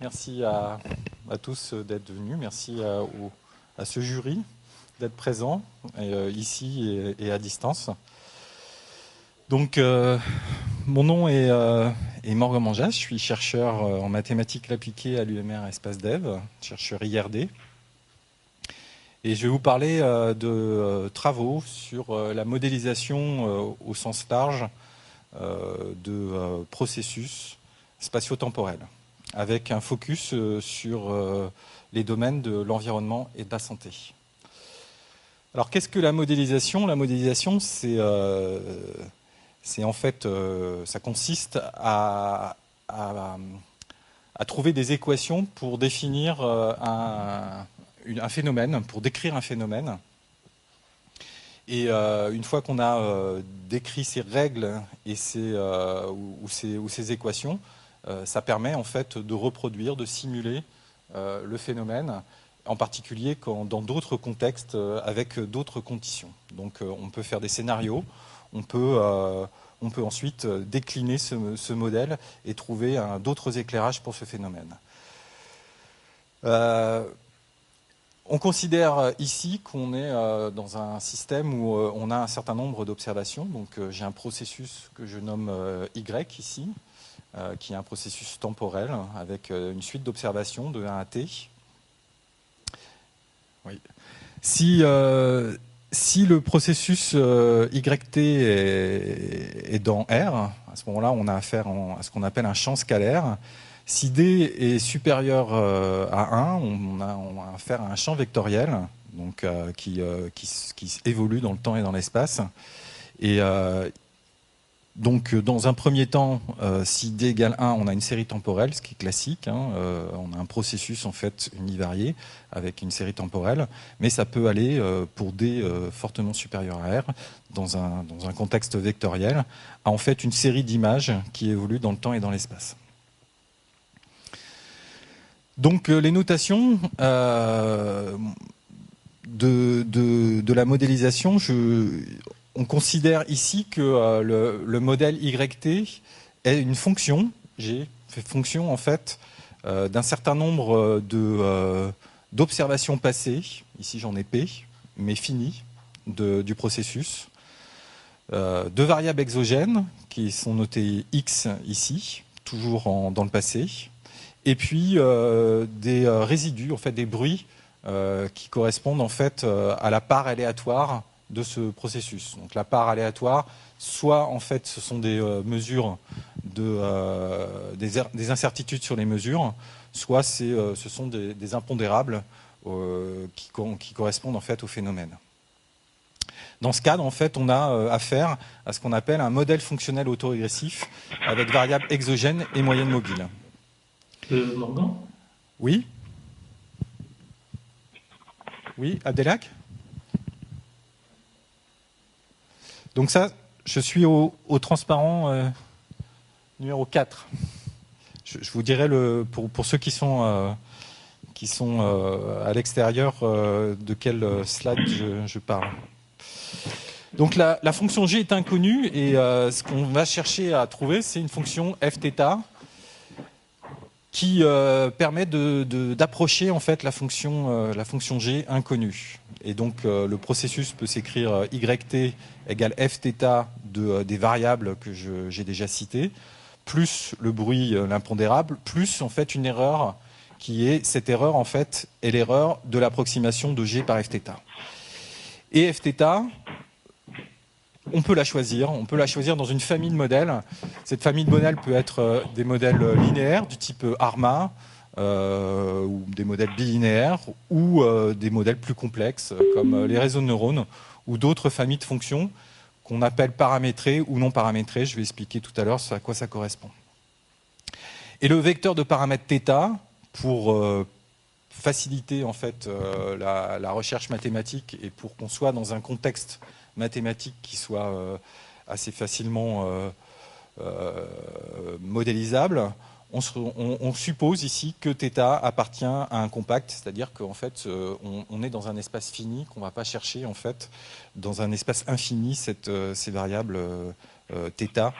merci à tous d'être venus. Merci à ce jury d'être présent ici et à distance. Donc, mon nom est Morgan Manjas, je suis chercheur en mathématiques appliquées à l'UMR Espace Dev, chercheur IRD. Et je vais vous parler de travaux sur la modélisation au sens large de processus spatio-temporels, avec un focus sur les domaines de l'environnement et de la santé. Alors, qu'est-ce que la modélisation? La modélisation, c'est en fait, ça consiste à trouver des équations pour définir un phénomène, pour décrire un phénomène. Et une fois qu'on a décrit ces règles et ces équations, ça permet en fait de reproduire, de simuler le phénomène, en particulier dans d'autres contextes avec d'autres conditions. Donc on peut faire des scénarios, on peut ensuite décliner ce modèle et trouver d'autres éclairages pour ce phénomène. On considère ici qu'on est dans un système où on a un certain nombre d'observations. Donc j'ai un processus que je nomme Y ici, qui est un processus temporel avec une suite d'observations de 1 à T. Oui. Si le processus YT est dans R, à ce moment-là, on a affaire à ce qu'on appelle un champ scalaire. Si D est supérieur à 1, on a affaire à un champ vectoriel donc, qui évolue dans le temps et dans l'espace. Et donc, dans un premier temps, si D égale 1, on a une série temporelle, ce qui est classique. On a un processus en fait univarié avec une série temporelle, mais ça peut aller pour D fortement supérieur à R, dans un contexte vectoriel, à en fait une série d'images qui évoluent dans le temps et dans l'espace. Donc les notations de la modélisation, on considère ici que le modèle YT est une fonction, G, fonction en fait d'un certain nombre d'observations passées, ici j'en ai P, mais finies, du processus, de variables exogènes qui sont notées X ici, toujours dans le passé, et puis des résidus, en fait des bruits qui correspondent en fait à la part aléatoire de ce processus. Donc la part aléatoire, soit en fait ce sont des mesures des incertitudes sur les mesures, soit ce sont des impondérables qui correspondent en fait au phénomène. Dans ce cadre, en fait, on a affaire à ce qu'on appelle un modèle fonctionnel autorégressif avec variables exogènes et moyennes mobiles. Morgan ? Oui. Oui, Abdelhak ? Donc ça, je suis au transparent numéro 4. Je vous dirai, pour ceux qui sont à l'extérieur, de quel slide je parle. Donc la fonction G est inconnue et ce qu'on va chercher à trouver, c'est une fonction fθ qui permet d'approcher en fait la fonction G inconnue. Et donc le processus peut s'écrire YT égale fθ des variables que j'ai déjà citées, plus le bruit, l'impondérable, plus en fait une erreur qui est, cette erreur en fait est l'erreur de l'approximation de G par fθ. Et fθ, on peut la choisir dans une famille de modèles. Cette famille de modèles peut être des modèles linéaires du type ARMA, ou des modèles bilinéaires, ou des modèles plus complexes comme les réseaux de neurones, ou d'autres familles de fonctions qu'on appelle paramétrées ou non paramétrées. Je vais expliquer tout à l'heure à quoi ça correspond. Et le vecteur de paramètres θ, pour faciliter en fait la recherche mathématique et pour qu'on soit dans un contexte mathématique qui soit assez facilement modélisable, on suppose ici que θ appartient à un compact, c'est-à-dire qu'en fait on est dans un espace fini, qu'on ne va pas chercher en fait dans un espace infini ces variables θ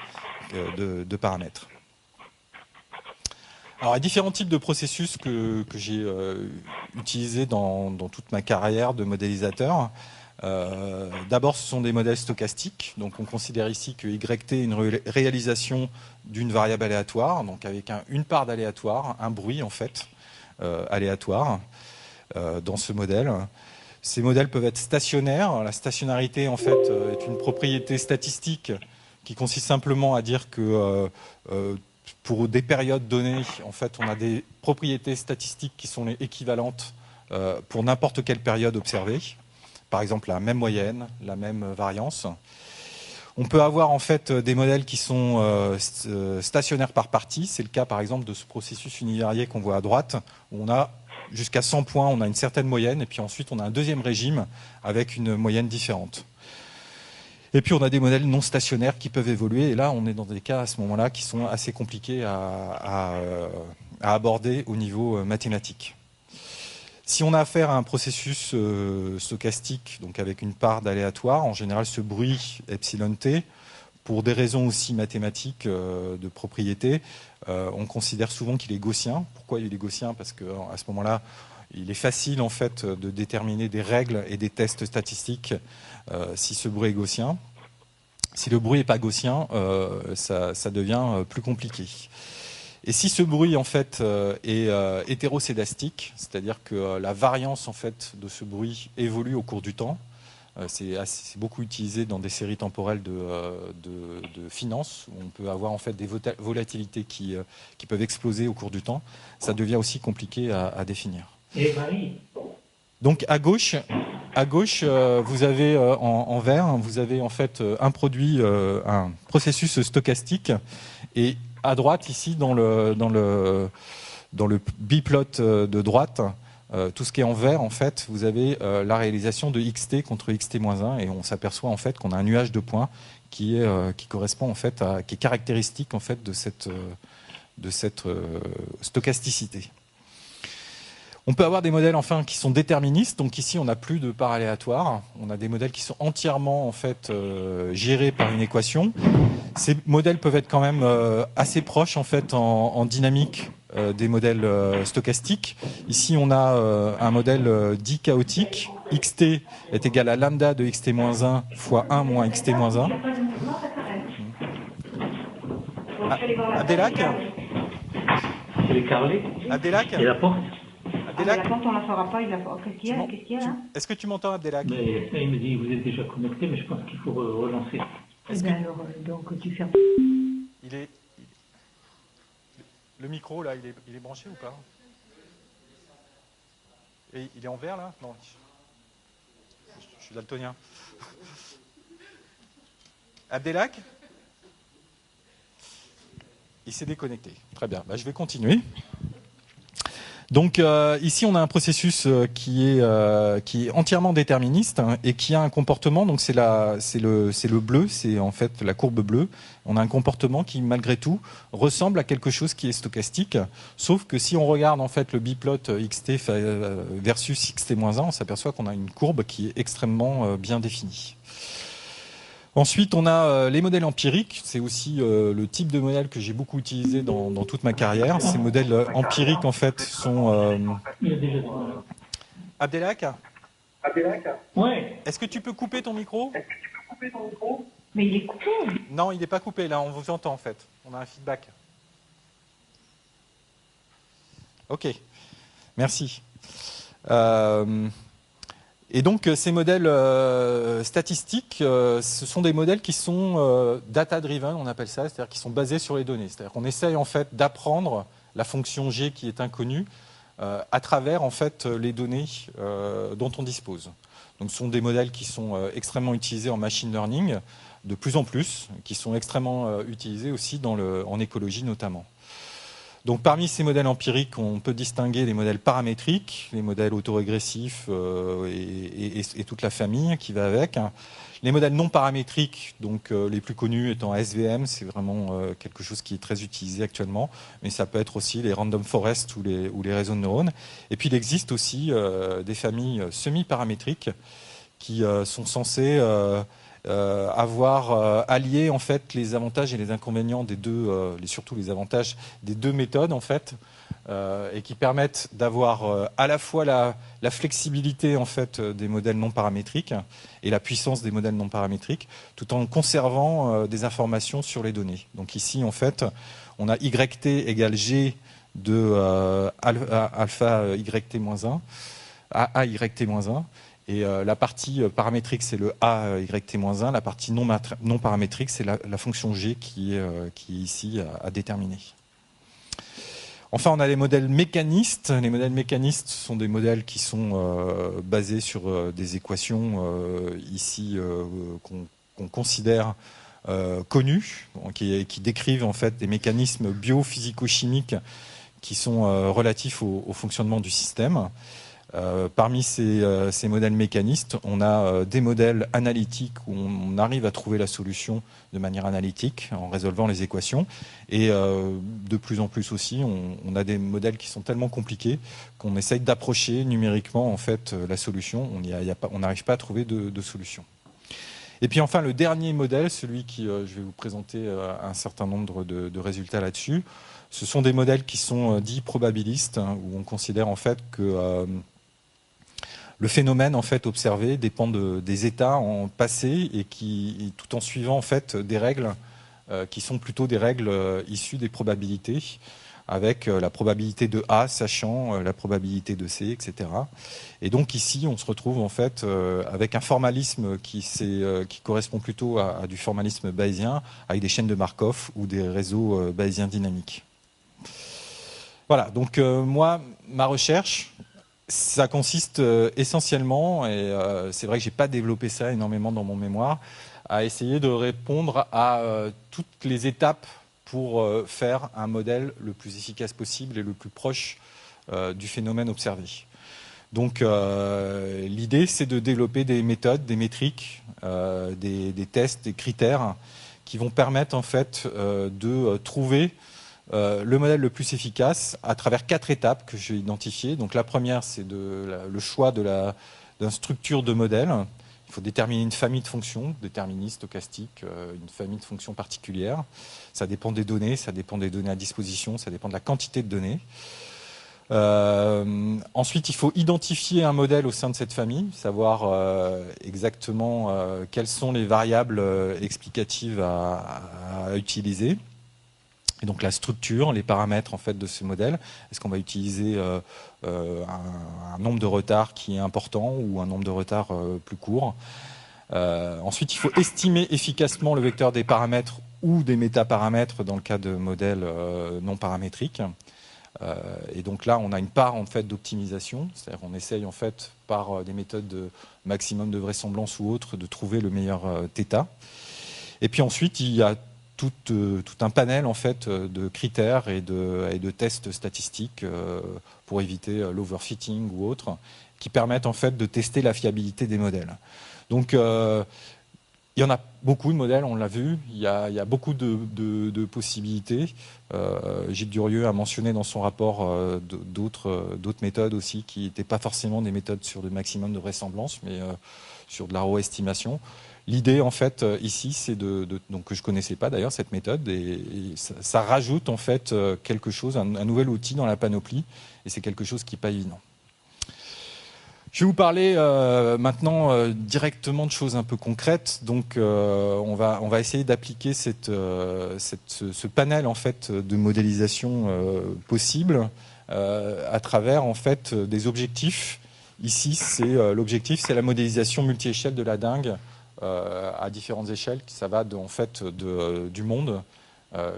de paramètres. Alors, il y a différents types de processus que j'ai utilisés dans toute ma carrière de modélisateur. D'abord, ce sont des modèles stochastiques. Donc, on considère ici que YT est une réalisation d'une variable aléatoire, donc avec une part d'aléatoire, un bruit en fait aléatoire dans ce modèle. Ces modèles peuvent être stationnaires. La stationnarité en fait est une propriété statistique qui consiste simplement à dire que pour des périodes données, en fait, on a des propriétés statistiques qui sont équivalentes pour n'importe quelle période observée. Par exemple, la même moyenne, la même variance. On peut avoir en fait des modèles qui sont stationnaires par partie. C'est le cas, par exemple, de ce processus univarié qu'on voit à droite, où on a jusqu'à 100 points, on a une certaine moyenne, et puis ensuite on a un deuxième régime avec une moyenne différente. Et puis on a des modèles non stationnaires qui peuvent évoluer, et là on est dans des cas à ce moment-là qui sont assez compliqués à aborder au niveau mathématique. Si on a affaire à un processus stochastique, donc avec une part d'aléatoire, en général ce bruit epsilon t, pour des raisons aussi mathématiques de propriété, on considère souvent qu'il est gaussien. Pourquoi il est gaussien? Parce qu'à ce moment-là, il est facile en fait de déterminer des règles et des tests statistiques si ce bruit est gaussien. Si le bruit n'est pas gaussien, ça devient plus compliqué. Et si ce bruit en fait est hétérocédastique, c'est-à-dire que la variance en fait de ce bruit évolue au cours du temps, c'est beaucoup utilisé dans des séries temporelles de finance, où on peut avoir en fait des volatilités qui peuvent exploser au cours du temps. Ça devient aussi compliqué à définir. Et Marie. Donc à gauche, vous avez en vert, vous avez en fait un produit, un processus stochastique, et à droite ici dans le biplot de droite, tout ce qui est en vert en fait, vous avez la réalisation de xt contre xt-1, et on s'aperçoit en fait qu'on a un nuage de points qui correspond en fait qui est caractéristique en fait de cette stochasticité. On peut avoir des modèles enfin qui sont déterministes, donc ici on n'a plus de part aléatoire, on a des modèles qui sont entièrement en fait gérés par une équation. Ces modèles peuvent être quand même assez proches en fait en dynamique des modèles stochastiques. Ici on a un modèle dit chaotique, xt est égal à lambda de xt-1 fois 1 moins xt-1. Abdelak Abdelak Et la porte? La porte, on ne la fera pas. Qu'est-ce qu'il y a là? Est-ce que tu m'entends, Abdelak? Mais il me dit, vous êtes déjà connecté, mais je pense qu'il faut relancer. Alors, donc tu fermes. Le micro, là, il est branché ou pas? Et il est en vert, là? Non. Je suis daltonien. Abdelak? Il s'est déconnecté. Très bien. Je vais continuer. Donc ici on a un processus qui est entièrement déterministe, hein, et qui a un comportement, donc c'est le bleu, c'est en fait la courbe bleue. On a un comportement qui malgré tout ressemble à quelque chose qui est stochastique, sauf que si on regarde en fait le biplot xt versus xt-1, on s'aperçoit qu'on a une courbe qui est extrêmement bien définie. Ensuite, on a les modèles empiriques. C'est aussi le type de modèle que j'ai beaucoup utilisé dans toute ma carrière. Ces modèles empiriques, en fait, sont... Abdelak ? Ouais. Est-ce que tu peux couper ton micro ? Mais il est coupé. Non, il n'est pas coupé, là. On vous entend, en fait. On a un feedback. Ok. Merci. Et donc ces modèles statistiques, ce sont des modèles qui sont data-driven, on appelle ça, c'est-à-dire qui sont basés sur les données. C'est-à-dire qu'on essaye en fait d'apprendre la fonction G qui est inconnue à travers en fait les données dont on dispose. Donc ce sont des modèles qui sont extrêmement utilisés en machine learning, de plus en plus, qui sont extrêmement utilisés aussi en écologie notamment. Donc parmi ces modèles empiriques, on peut distinguer les modèles paramétriques, les modèles autorégressifs et toute la famille qui va avec. Les modèles non paramétriques, donc les plus connus étant SVM, c'est vraiment quelque chose qui est très utilisé actuellement, mais ça peut être aussi les random forest ou les réseaux de neurones. Et puis il existe aussi des familles semi-paramétriques qui sont censées avoir allié en fait les avantages et les inconvénients des deux, surtout les avantages des deux méthodes en fait, et qui permettent d'avoir à la fois la flexibilité en fait des modèles non paramétriques et la puissance des modèles non paramétriques, tout en conservant des informations sur les données. Donc ici en fait, on a yt égale g de alpha yt-1, a yt-1. Et la partie paramétrique, c'est le a yt-1. La partie non paramétrique, c'est la fonction g qui est ici à déterminer. Enfin, on a les modèles mécanistes. Les modèles mécanistes sont des modèles qui sont basés sur des équations ici qu'on considère connues, qui décrivent en fait des mécanismes biophysico-chimiques qui sont relatifs au fonctionnement du système. Parmi ces modèles mécanistes, on a des modèles analytiques où on arrive à trouver la solution de manière analytique en résolvant les équations. Et de plus en plus aussi, on a des modèles qui sont tellement compliqués qu'on essaye d'approcher numériquement en fait la solution. On n'arrive pas à trouver de solution. Et puis enfin, le dernier modèle, celui qui, je vais vous présenter un certain nombre de résultats là-dessus, ce sont des modèles qui sont dits probabilistes, hein, où on considère en fait que le phénomène en fait observé dépend des états en passé et tout en suivant en fait des règles qui sont plutôt des règles issues des probabilités, avec la probabilité de A sachant la probabilité de C, etc. Et donc ici, on se retrouve en fait avec un formalisme qui correspond plutôt à du formalisme bayésien, avec des chaînes de Markov ou des réseaux bayésiens dynamiques. Voilà, donc moi, ma recherche, ça consiste essentiellement, et c'est vrai que je n'ai pas développé ça énormément dans mon mémoire, à essayer de répondre à toutes les étapes pour faire un modèle le plus efficace possible et le plus proche du phénomène observé. Donc l'idée, c'est de développer des méthodes, des métriques, des tests, des critères qui vont permettre en fait de trouver le modèle le plus efficace à travers 4 étapes que j'ai identifiées. Donc la première, c'est le choix d'une structure de modèle. Il faut déterminer une famille de fonctions, déterministes, stochastiques, une famille de fonctions particulières. Ça dépend des données, ça dépend des données à disposition, ça dépend de la quantité de données. Ensuite, il faut identifier un modèle au sein de cette famille, savoir exactement quelles sont les variables explicatives à utiliser. Et donc la structure, les paramètres en fait de ce modèle. Est-ce qu'on va utiliser un nombre de retards qui est important ou un nombre de retards plus court. Ensuite, il faut estimer efficacement le vecteur des paramètres ou des métaparamètres dans le cas de modèles non paramétriques. Et donc là, on a une part en fait d'optimisation, c'est-à-dire qu'on essaye en fait par des méthodes de maximum de vraisemblance ou autres de trouver le meilleur θ. Et puis ensuite, il y a tout un panel en fait de critères et de tests statistiques pour éviter l'overfitting ou autre, qui permettent en fait de tester la fiabilité des modèles. Donc il y en a beaucoup de modèles, on l'a vu, il y a beaucoup de possibilités. Gilles Durieux a mentionné dans son rapport d'autres méthodes aussi qui n'étaient pas forcément des méthodes sur le maximum de vraisemblance, mais sur de la estimation. L'idée, en fait, ici, c'est donc que je connaissais pas d'ailleurs cette méthode, et ça rajoute en fait quelque chose, un nouvel outil dans la panoplie, et c'est quelque chose qui n'est pas évident. Je vais vous parler maintenant directement de choses un peu concrètes. Donc, on va essayer d'appliquer ce panel en fait de modélisation possible à travers en fait des objectifs. Ici, l'objectif, c'est la modélisation multi-échelle de la dingue. À différentes échelles, ça va en fait du monde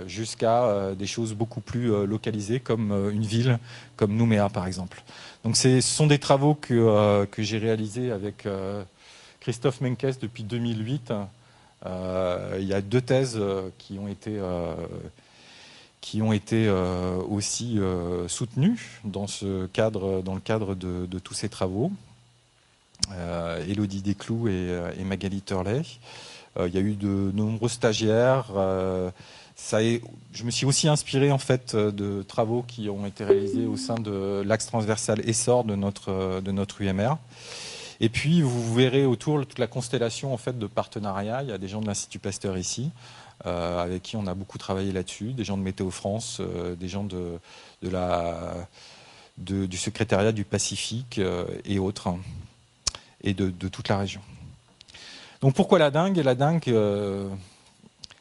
jusqu'à des choses beaucoup plus localisées comme une ville, comme Nouméa par exemple. Donc ce sont des travaux que j'ai réalisés avec Christophe Menkes depuis 2008. Il y a 2 thèses qui ont été aussi soutenues dans le cadre de tous ces travaux. Élodie Desclous et Magali Turley. Il y a eu de nombreux stagiaires. Je me suis aussi inspiré en fait de travaux qui ont été réalisés au sein de l'axe transversal Essor de notre UMR. Et puis vous verrez autour toute la constellation en fait de partenariats. Il y a des gens de l'Institut Pasteur ici, avec qui on a beaucoup travaillé là-dessus, des gens de Météo France, des gens du secrétariat du Pacifique et autres, et de toute la région. Donc pourquoi la dengue? La dengue,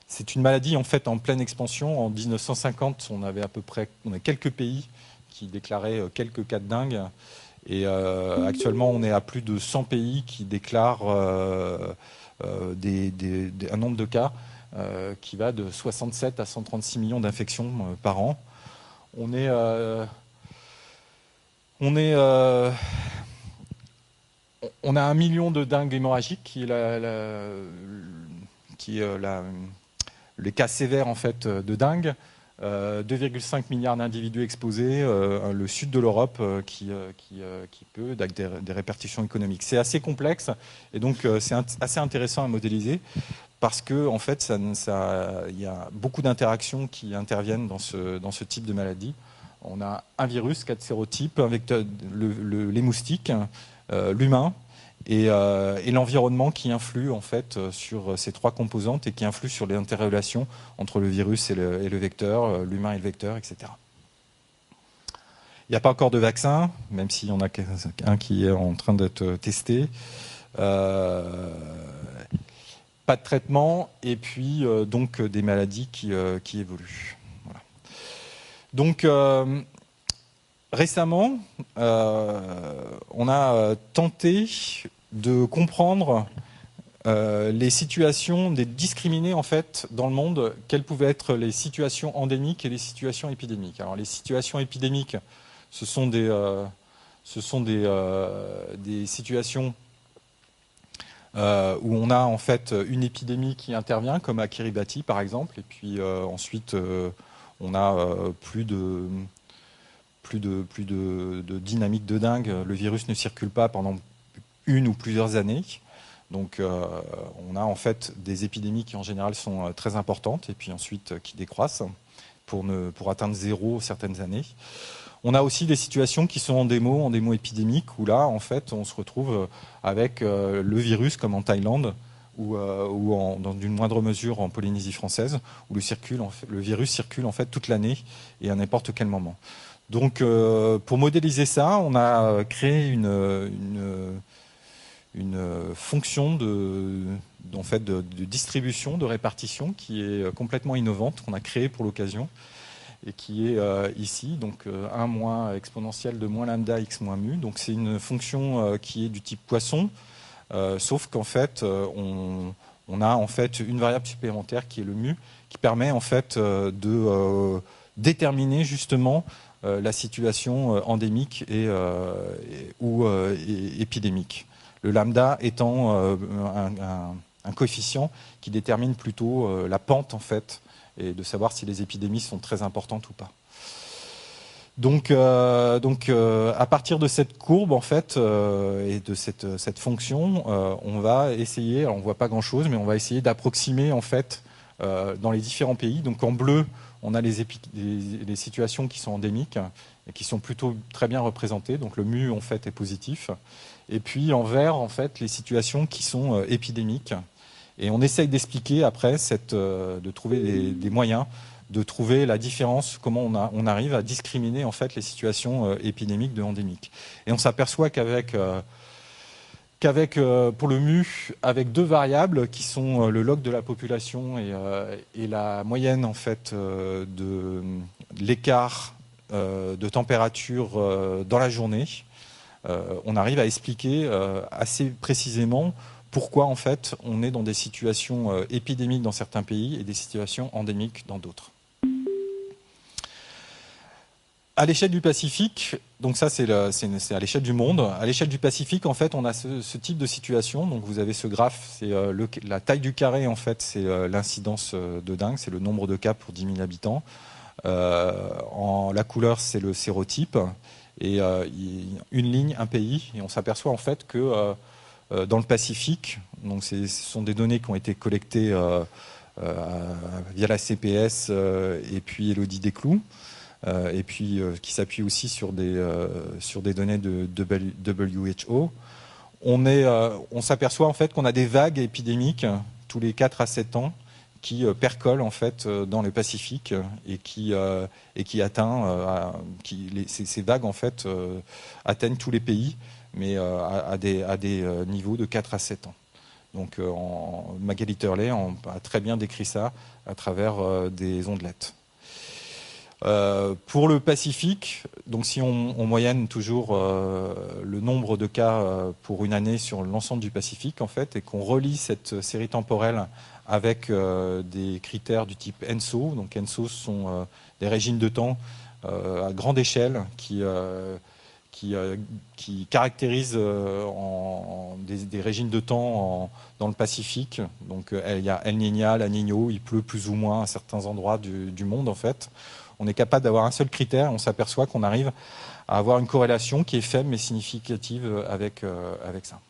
c'est une maladie en fait en pleine expansion. En 1950, on a quelques pays qui déclaraient quelques cas de dengue. Et actuellement, on est à plus de 100 pays qui déclarent un nombre de cas qui va de 67 à 136 millions d'infections par an. On a 1 million de dengue hémorragique qui est les cas sévères en fait de dengue. 2,5 milliards d'individus exposés, le sud de l'Europe qui peut, avec des répercussions économiques. C'est assez complexe et donc c'est assez intéressant à modéliser parce que en fait, il y a beaucoup d'interactions qui interviennent dans ce type de maladie. On a un virus, 4 sérotypes, avec les moustiques, l'humain et l'environnement qui influe en fait sur ces 3 composantes et qui influe sur les interrelations entre le virus et le vecteur, l'humain et le vecteur, etc. Il n'y a pas encore de vaccin, même s'il y en a un qui est en train d'être testé. Pas de traitement et puis donc des maladies qui évoluent. Voilà. Donc récemment, on a tenté de comprendre les situations, de discriminer en fait dans le monde quelles pouvaient être les situations endémiques et les situations épidémiques. Alors les situations épidémiques, ce sont des situations où on a en fait une épidémie qui intervient, comme à Kiribati par exemple, et puis ensuite on a plus de dynamique de dengue. Le virus ne circule pas pendant 1 ou plusieurs années. Donc on a en fait des épidémies qui en général sont très importantes et puis ensuite qui décroissent pour atteindre 0 certaines années. On a aussi des situations qui sont endémo épidémiques où là en fait on se retrouve avec le virus comme en Thaïlande ou dans une moindre mesure en Polynésie française où le virus circule en fait toute l'année et à n'importe quel moment. Donc pour modéliser ça, on a créé une fonction de distribution, de répartition qui est complètement innovante, qu'on a créée pour l'occasion et qui est ici, donc 1 moins exponentielle de moins lambda x moins mu. Donc c'est une fonction qui est du type poisson, sauf qu'en fait on a en fait une variable supplémentaire qui est le mu, qui permet en fait de déterminer justement la situation endémique ou épidémique. Le lambda étant un coefficient qui détermine plutôt la pente en fait, et de savoir si les épidémies sont très importantes ou pas. Donc à partir de cette courbe en fait et de cette fonction, on va essayer, alors on voit pas grand chose, mais on va essayer d'approximer en fait dans les différents pays. Donc en bleu, on a les situations qui sont endémiques et qui sont plutôt très bien représentées. Donc le mu en fait est positif. Et puis en vert en fait les situations qui sont épidémiques. Et on essaye d'expliquer après de trouver des moyens de trouver la différence, comment on arrive à discriminer en fait les situations épidémiques de endémiques. Et on s'aperçoit qu'avec pour le mu, avec 2 variables qui sont le log de la population et la moyenne en fait de l'écart de température dans la journée, on arrive à expliquer assez précisément pourquoi en fait on est dans des situations épidémiques dans certains pays et des situations endémiques dans d'autres. À l'échelle du Pacifique, donc ça c'est à l'échelle du monde. À l'échelle du Pacifique, en fait, on a ce type de situation. Donc vous avez ce graphe, c'est la taille du carré, en fait, c'est l'incidence de dengue, c'est le nombre de cas pour 10 000 habitants. La couleur, c'est le sérotype. Et une ligne, un pays. Et on s'aperçoit en fait que dans le Pacifique, donc ce sont des données qui ont été collectées via la CPS et puis Elodie Desclous. Et puis qui s'appuie aussi sur des données de WHO. on s'aperçoit en fait qu'on a des vagues épidémiques tous les 4 à 7 ans qui percolent en fait dans le Pacifique et qui ces vagues en fait atteignent tous les pays, mais à des niveaux de 4 à 7 ans. Donc Magali Turley a très bien décrit ça à travers des ondelettes. Pour le Pacifique, donc si on moyenne toujours le nombre de cas pour une année sur l'ensemble du Pacifique en fait, et qu'on relie cette série temporelle avec des critères du type ENSO. Donc ENSO sont des régimes de temps à grande échelle qui caractérisent des régimes de temps dans le Pacifique. Donc il y a El Niño, La Niño, il pleut plus ou moins à certains endroits du monde en fait. On est capable d'avoir un seul critère, on s'aperçoit qu'on arrive à avoir une corrélation qui est faible mais significative avec ça.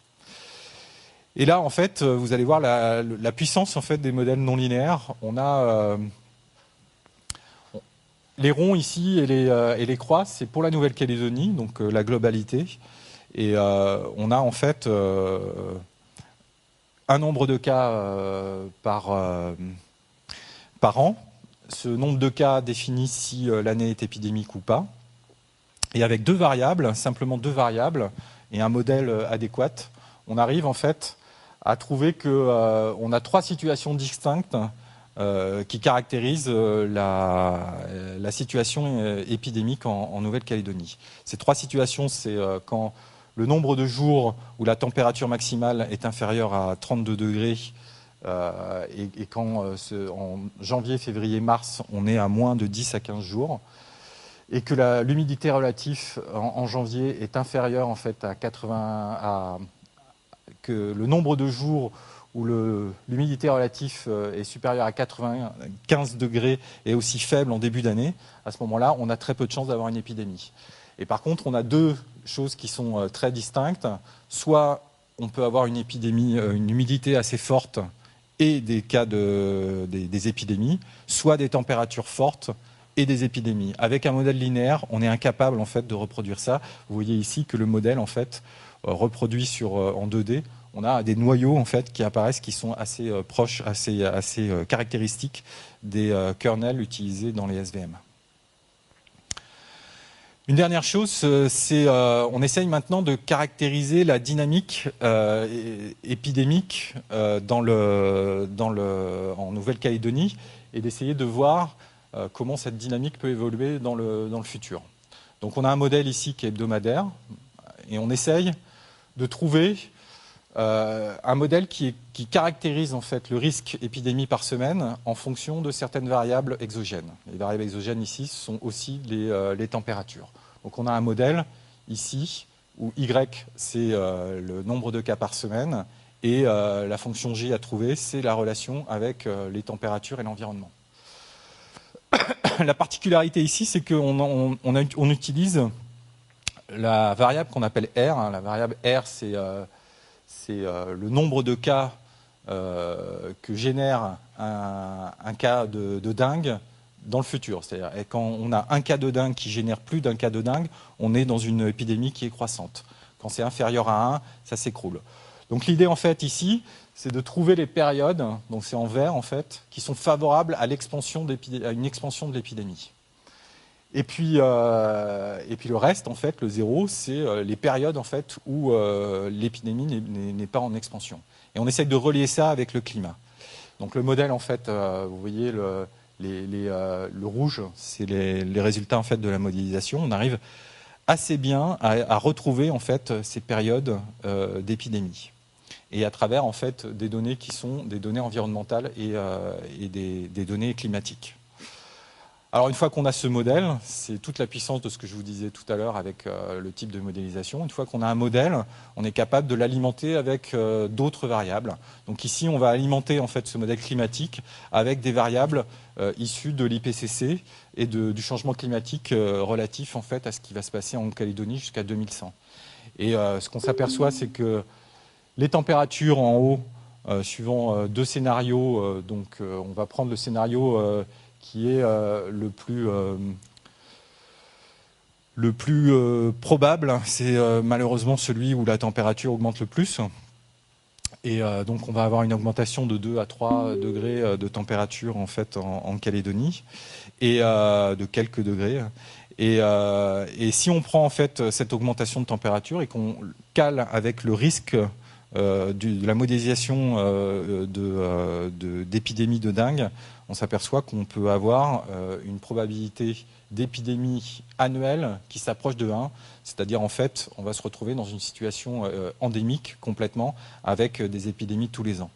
Et là, en fait, vous allez voir la puissance en fait, des modèles non linéaires. On a les ronds ici et les croix, c'est pour la Nouvelle-Calédonie, donc la globalité. Et on a en fait un nombre de cas par an. Ce nombre de cas définit si l'année est épidémique ou pas. Et avec deux variables, simplement deux variables, et un modèle adéquat, on arrive en fait à trouver qu'on a trois situations distinctes qui caractérisent la situation épidémique en Nouvelle-Calédonie. Ces trois situations, c'est quand le nombre de jours où la température maximale est inférieure à 32 degrés et quand en janvier, février, mars, on est à moins de 10 à 15 jours, et que l'humidité relative en janvier est inférieure en fait à 80, que le nombre de jours où l'humidité relative est supérieure à 95 degrés est aussi faible en début d'année, à ce moment-là, on a très peu de chances d'avoir une épidémie. Et par contre, on a deux choses qui sont très distinctes. Soit on peut avoir une épidémie, une humidité assez forte et des cas des épidémies, soit des températures fortes et des épidémies. Avec un modèle linéaire, on est incapable en fait de reproduire ça. Vous voyez ici que le modèle en fait reproduit en 2D. On a des noyaux en fait qui apparaissent, qui sont assez proches, assez caractéristiques des kernels utilisés dans les SVM. Une dernière chose, c'est on essaye maintenant de caractériser la dynamique épidémique en Nouvelle-Calédonie et d'essayer de voir comment cette dynamique peut évoluer dans le futur. Donc on a un modèle ici qui est hebdomadaire et on essaye de trouver un modèle qui caractérise en fait le risque épidémie par semaine en fonction de certaines variables exogènes. Les variables exogènes ici sont aussi les températures. Donc on a un modèle ici où Y c'est le nombre de cas par semaine et la fonction G à trouver c'est la relation avec les températures et l'environnement. La particularité ici c'est qu'on utilise la variable qu'on appelle R. La variable R c'est le nombre de cas que génère un cas de dingue dans le futur. C'est-à-dire quand on a un cas de dingue qui génère plus d'un cas de dingue, on est dans une épidémie qui est croissante. Quand c'est inférieur à 1, ça s'écroule. Donc l'idée en fait ici, c'est de trouver les périodes, donc c'est en vert en fait, qui sont favorables à une expansion de l'épidémie. Et puis le reste, en fait, le zéro, c'est les périodes en fait, où l'épidémie n'est pas en expansion. Et on essaye de relier ça avec le climat. Donc le modèle, en fait, vous voyez, le rouge, c'est les résultats en fait, de la modélisation. On arrive assez bien à retrouver en fait, ces périodes d'épidémie. Et à travers en fait, des données qui sont des données environnementales et des données climatiques. Alors une fois qu'on a ce modèle, c'est toute la puissance de ce que je vous disais tout à l'heure avec le type de modélisation. Une fois qu'on a un modèle, on est capable de l'alimenter avec d'autres variables. Donc ici, on va alimenter en fait ce modèle climatique avec des variables issues de l'IPCC et du changement climatique relatif en fait à ce qui va se passer en Calédonie jusqu'à 2100. Et ce qu'on s'aperçoit, c'est que les températures en haut, suivant deux scénarios, donc on va prendre le scénario qui est le Le plus probable, c'est malheureusement celui où la température augmente le plus. Et donc on va avoir une augmentation de 2 à 3 degrés de température en fait en Calédonie, et de quelques degrés. Et si on prend en fait cette augmentation de température et qu'on cale avec le risque de la modélisation d'épidémies de dengue, on s'aperçoit qu'on peut avoir une probabilité d'épidémie annuelle qui s'approche de 1, c'est-à-dire en fait on va se retrouver dans une situation endémique complètement avec des épidémies tous les ans.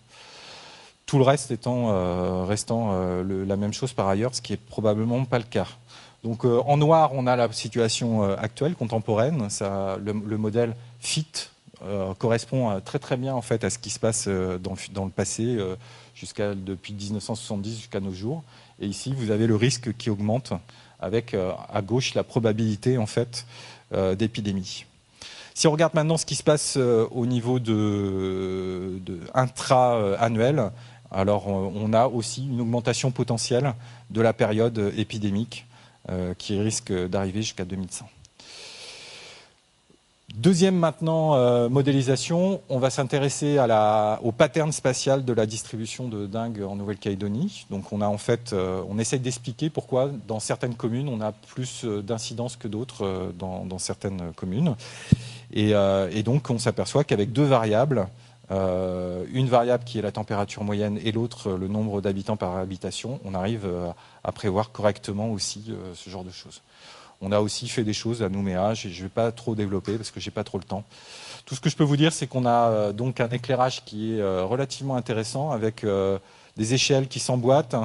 Tout le reste restant la même chose par ailleurs, ce qui est probablement pas le cas. Donc en noir on a la situation actuelle, contemporaine, le modèle FIT correspond très très bien en fait à ce qui se passe dans le passé, depuis 1970 jusqu'à nos jours. Et ici vous avez le risque qui augmente avec à gauche la probabilité en fait d'épidémie. Si on regarde maintenant ce qui se passe au niveau de intra-annuel, alors on a aussi une augmentation potentielle de la période épidémique qui risque d'arriver jusqu'à 2100. Deuxième maintenant modélisation, on va s'intéresser au pattern spatial de la distribution de dengue en Nouvelle-Calédonie. Donc on a en fait, on essaye d'expliquer pourquoi dans certaines communes on a plus d'incidence que d'autres dans certaines communes. Et donc on s'aperçoit qu'avec deux variables, une variable qui est la température moyenne et l'autre le nombre d'habitants par habitation, on arrive à prévoir correctement aussi ce genre de choses. On a aussi fait des choses à Nouméa, je ne vais pas trop développer parce que je n'ai pas trop le temps. Tout ce que je peux vous dire, c'est qu'on a donc un éclairage qui est relativement intéressant avec des échelles qui s'emboîtent.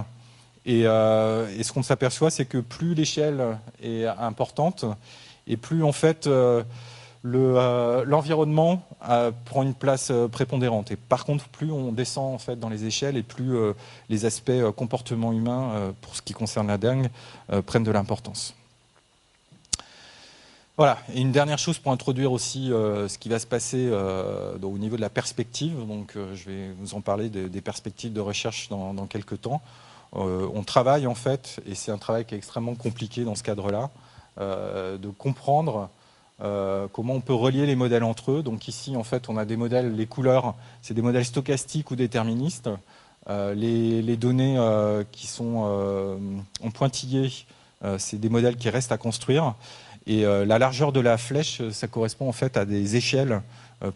Et ce qu'on s'aperçoit, c'est que plus l'échelle est importante et plus en fait l'environnement prend une place prépondérante. Et par contre, plus on descend en fait dans les échelles et plus les aspects comportement humain pour ce qui concerne la dengue prennent de l'importance. Voilà, et une dernière chose pour introduire aussi ce qui va se passer au niveau de la perspective. Donc je vais vous en parler des perspectives de recherche dans quelques temps. On travaille en fait, et c'est un travail qui est extrêmement compliqué dans ce cadre-là, de comprendre comment on peut relier les modèles entre eux. Donc ici en fait on a des modèles, les couleurs, c'est des modèles stochastiques ou déterministes. Les données qui sont en pointillé, c'est des modèles qui restent à construire. Et la largeur de la flèche, ça correspond en fait à des échelles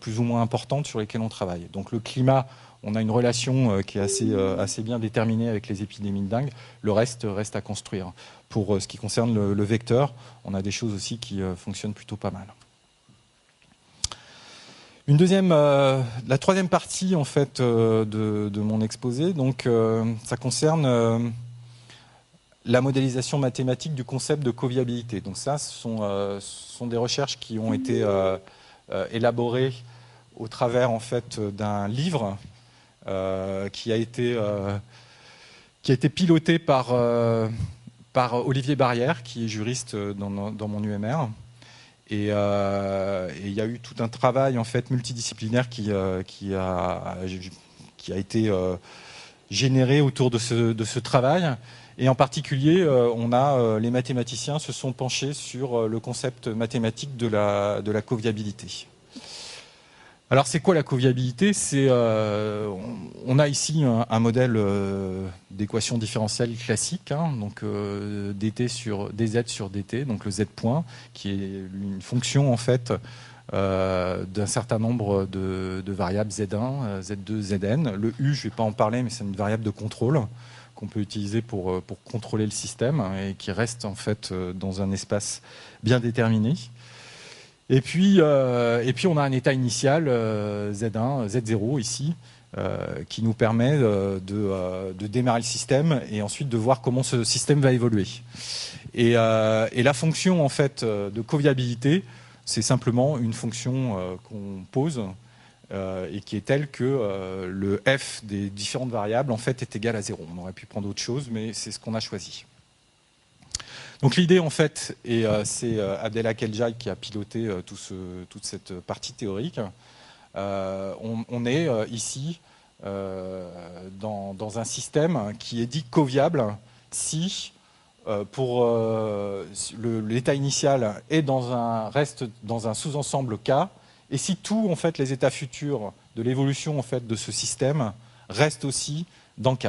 plus ou moins importantes sur lesquelles on travaille. Donc le climat, on a une relation qui est assez bien déterminée avec les épidémies de dengue. Le reste reste à construire. Pour ce qui concerne le vecteur, on a des choses aussi qui fonctionnent plutôt pas mal. La troisième partie en fait de mon exposé, donc ça concerne la modélisation mathématique du concept de coviabilité. Donc ça, ce sont des recherches qui ont été élaborées au travers en fait d'un livre qui a été piloté par Olivier Barrière, qui est juriste dans mon UMR. Et il y a eu tout un travail en fait multidisciplinaire qui a été généré autour de ce travail. Et en particulier, les mathématiciens se sont penchés sur le concept mathématique de la coviabilité. Alors c'est quoi la coviabilité ? On a ici un modèle d'équation différentielle classique, hein, donc dt sur dz sur dt, donc le z point, qui est une fonction en fait d'un certain nombre de variables z1, z2, zn. Le u, je ne vais pas en parler, mais c'est une variable de contrôle qu'on peut utiliser pour contrôler le système et qui reste en fait dans un espace bien déterminé. Et puis on a un état initial Z1, Z0 ici, qui nous permet de démarrer le système et ensuite de voir comment ce système va évoluer. Et la fonction en fait de coviabilité, c'est simplement une fonction qu'on pose et qui est telle que le f des différentes variables en fait est égal à 0. On aurait pu prendre autre chose, mais c'est ce qu'on a choisi. Donc l'idée en fait, et c'est Abdelhak El-Jai qui a piloté toute cette partie théorique, on est ici dans un système qui est dit coviable si pour l'état initial reste dans un sous-ensemble K, et si tous en fait, les états futurs de l'évolution en fait, de ce système restent aussi dans K.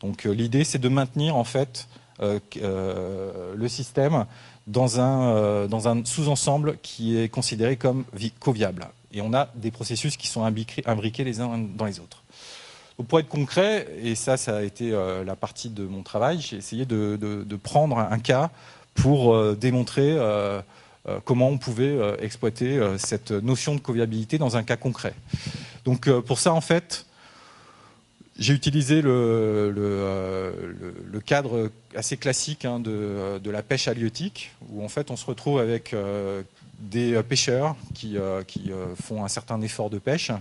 Donc l'idée c'est de maintenir en fait, le système dans un sous-ensemble qui est considéré comme coviable. Et on a des processus qui sont imbriqués les uns dans les autres. Donc pour être concret, et ça a été la partie de mon travail, j'ai essayé de prendre un cas pour démontrer comment on pouvait exploiter cette notion de coviabilité dans un cas concret. Donc pour ça, en fait, j'ai utilisé le cadre assez classique de la pêche halieutique, où en fait on se retrouve avec des pêcheurs qui font un certain effort de pêche,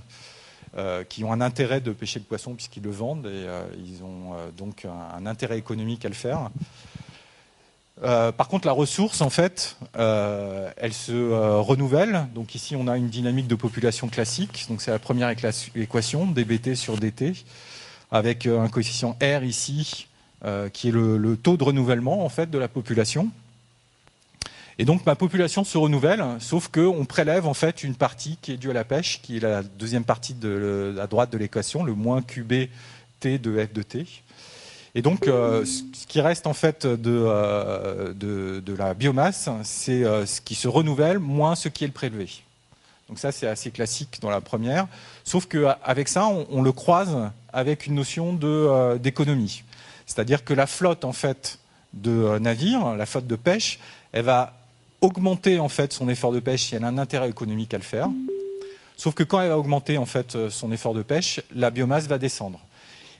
qui ont un intérêt de pêcher le poisson puisqu'ils le vendent, et ils ont donc un intérêt économique à le faire. Par contre, la ressource, en fait, elle se renouvelle. Donc ici, on a une dynamique de population classique. Donc c'est la première équation, dBT sur dt, avec un coefficient R ici, qui est le taux de renouvellement en fait, de la population. Et donc ma population se renouvelle, sauf qu'on prélève en fait une partie qui est due à la pêche, qui est la deuxième partie à droite de l'équation, le moins QB T de F de T. Et donc ce qui reste en fait de la biomasse, c'est ce qui se renouvelle moins ce qui est le prélevé. Donc ça c'est assez classique dans la première, sauf qu'avec ça on le croise avec une notion d'économie. C'est-à-dire que la flotte en fait de navires, la flotte de pêche, elle va augmenter en fait son effort de pêche si elle a un intérêt économique à le faire. Sauf que quand elle va augmenter en fait son effort de pêche, la biomasse va descendre.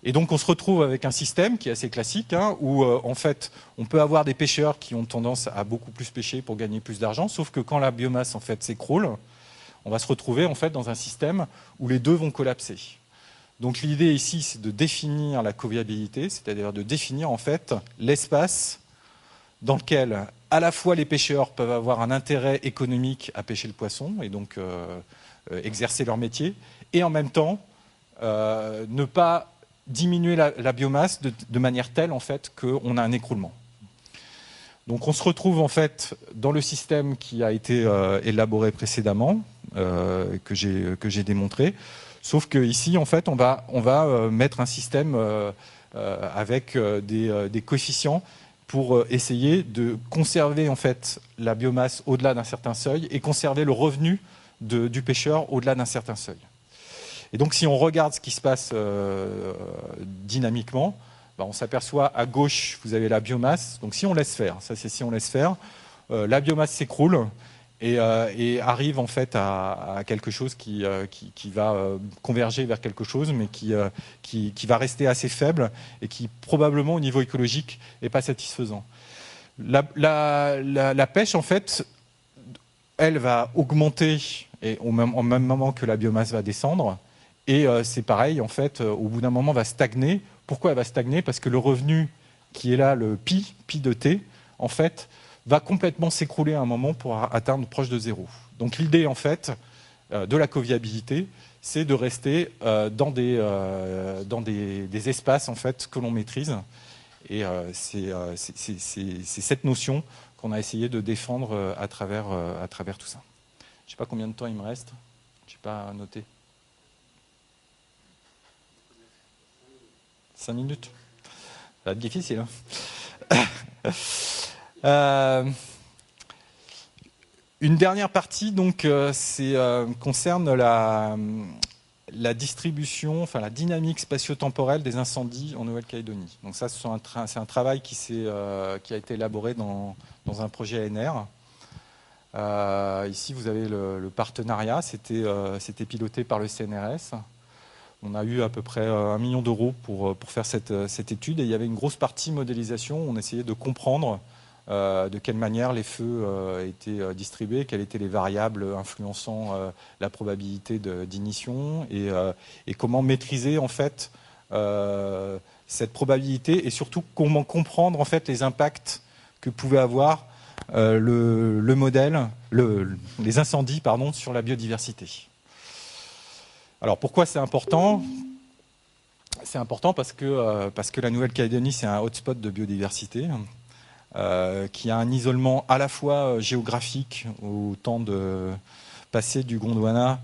Et donc on se retrouve avec un système qui est assez classique, où en fait on peut avoir des pêcheurs qui ont tendance à beaucoup plus pêcher pour gagner plus d'argent, sauf que quand la biomasse en fait s'écroule, on va se retrouver en fait dans un système où les deux vont collapser. Donc l'idée ici c'est de définir la coviabilité, c'est-à-dire de définir en fait l'espace dans lequel à la fois les pêcheurs peuvent avoir un intérêt économique à pêcher le poisson et donc exercer leur métier, et en même temps ne pas diminuer la biomasse de manière telle en fait qu'on a un écroulement. Donc on se retrouve en fait dans le système qui a été élaboré précédemment, que j'ai démontré, sauf que ici en fait on va mettre un système avec des coefficients pour essayer de conserver en fait la biomasse au-delà d'un certain seuil et conserver le revenu du pêcheur au-delà d'un certain seuil. Et donc si on regarde ce qui se passe dynamiquement, on s'aperçoit à gauche, vous avez la biomasse. Donc si on laisse faire, ça c'est si on laisse faire, la biomasse s'écroule et arrive en fait à quelque chose qui va converger vers quelque chose, mais qui va rester assez faible et qui probablement au niveau écologique n'est pas satisfaisant. La pêche en fait, elle va augmenter et au même moment que la biomasse va descendre. Et c'est pareil, en fait, au bout d'un moment, va stagner. Pourquoi elle va stagner? Parce que le revenu qui est là, le pi de t, en fait, va complètement s'écrouler à un moment pour atteindre proche de zéro. Donc l'idée, en fait, de la coviabilité, c'est de rester dans des espaces, en fait, que l'on maîtrise. Et c'est cette notion qu'on a essayé de défendre à travers tout ça. Je ne sais pas combien de temps il me reste. Je n'ai pas noté. 5 minutes. Ça va être difficile. Une dernière partie donc, concerne la distribution, enfin la dynamique spatio-temporelle des incendies en Nouvelle-Calédonie. Donc ça, c'est un travail qui a été élaboré dans un projet ANR. Ici, vous avez le partenariat. C'était piloté par le CNRS. On a eu à peu près 1 million d'euros pour faire cette étude, et il y avait une grosse partie modélisation. On essayait de comprendre de quelle manière les feux étaient distribués, quelles étaient les variables influençant la probabilité d'ignition, et comment maîtriser en fait cette probabilité, et surtout comment comprendre en fait les impacts que pouvait avoir le modèle, les incendies sur la biodiversité. Alors pourquoi c'est important? C'est important parce que la Nouvelle-Calédonie, c'est un hotspot de biodiversité. qui a un isolement à la fois géographique au temps de passer du Gondwana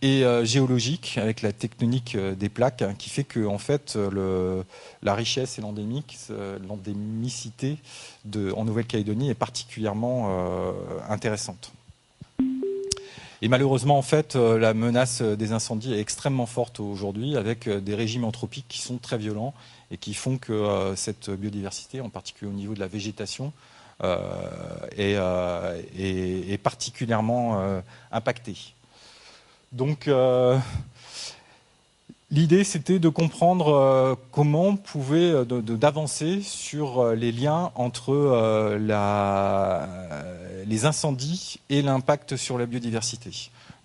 et géologique avec la tectonique des plaques, qui fait que en fait la richesse et l'endémicité en Nouvelle-Calédonie est particulièrement intéressante. Et malheureusement, en fait, la menace des incendies est extrêmement forte aujourd'hui, avec des régimes anthropiques qui sont très violents et qui font que cette biodiversité, en particulier au niveau de la végétation, est particulièrement impactée. Donc, l'idée, c'était de comprendre comment on pouvait d'avancer sur les liens entre les incendies et l'impact sur la biodiversité.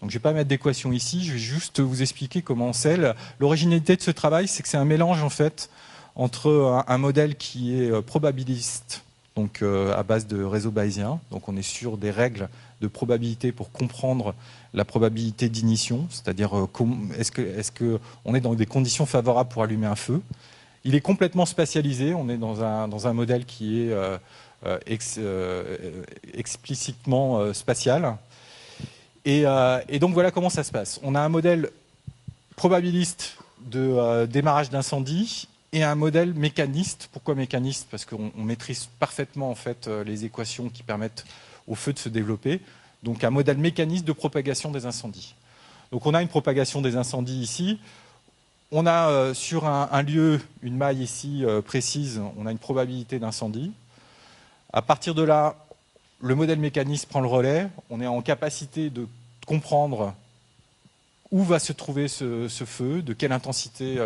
Donc, je ne vais pas mettre d'équation ici, je vais juste vous expliquer comment c'est. L'originalité de ce travail, c'est que c'est un mélange en fait entre un modèle qui est probabiliste, donc à base de réseau bayésien. Donc, on est sur des règles de probabilité pour comprendre la probabilité d'ignition, c'est-à-dire est-ce qu'on est dans des conditions favorables pour allumer un feu. Il est complètement spatialisé, on est dans un modèle qui est explicitement spatial. Et donc voilà comment ça se passe. On a un modèle probabiliste de démarrage d'incendie et un modèle mécaniste. Pourquoi mécaniste? Parce qu'on maîtrise parfaitement en fait, les équations qui permettent au feu de se développer. Donc un modèle mécaniste de propagation des incendies. Donc on a une propagation des incendies ici. On a sur un lieu, une maille ici précise, on a une probabilité d'incendie. À partir de là, le modèle mécaniste prend le relais. On est en capacité de comprendre où va se trouver ce feu, de quelle intensité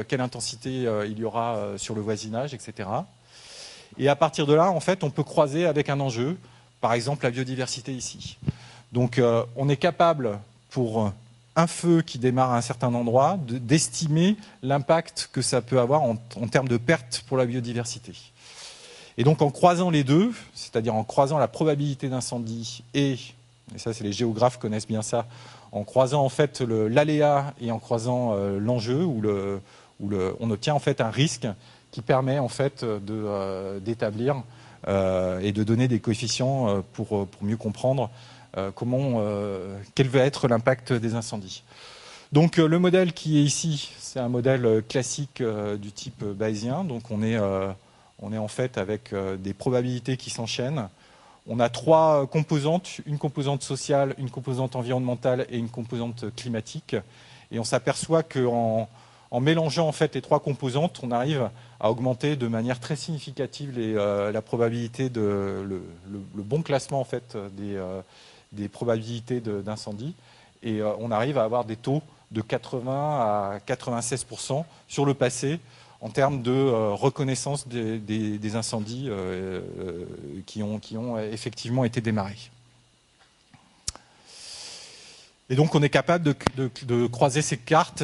il y aura sur le voisinage, etc. Et à partir de là, en fait, on peut croiser avec un enjeu, par exemple la biodiversité ici. Donc on est capable, pour un feu qui démarre à un certain endroit, d'estimer l'impact que ça peut avoir en termes de perte pour la biodiversité. Et donc en croisant les deux, c'est-à-dire en croisant la probabilité d'incendie et ça c'est les géographes connaissent bien ça, en croisant en fait l'aléa et en croisant l'enjeu, on obtient en fait un risque qui permet en fait d'établir et de donner des coefficients pour mieux comprendre quel va être l'impact des incendies. Donc le modèle qui est ici, c'est un modèle classique du type bayésien. Donc on est en fait avec des probabilités qui s'enchaînent. On a trois composantes, une composante sociale, une composante environnementale et une composante climatique. Et on s'aperçoit qu'en mélangeant en fait les trois composantes, on arrive à augmenter de manière très significative la probabilité le bon classement en fait des probabilités d'incendie. Et on arrive à avoir des taux de 80 à 96% sur le passé en termes de reconnaissance des incendies qui ont effectivement été démarrés. Et donc on est capable de croiser ces cartes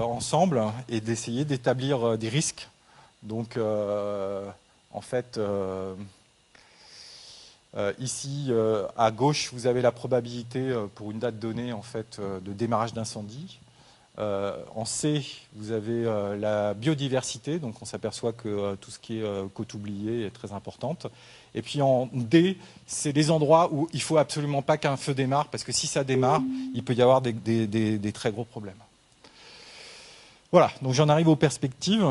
ensemble et d'essayer d'établir des risques. Donc en fait, ici à gauche, vous avez la probabilité pour une date donnée en fait, de démarrage d'incendie. En C, vous avez la biodiversité, donc on s'aperçoit que tout ce qui est côte oubliée est très importante. Et puis en D, c'est les endroits où il ne faut absolument pas qu'un feu démarre, parce que si ça démarre, il peut y avoir des très gros problèmes. Voilà, donc j'en arrive aux perspectives.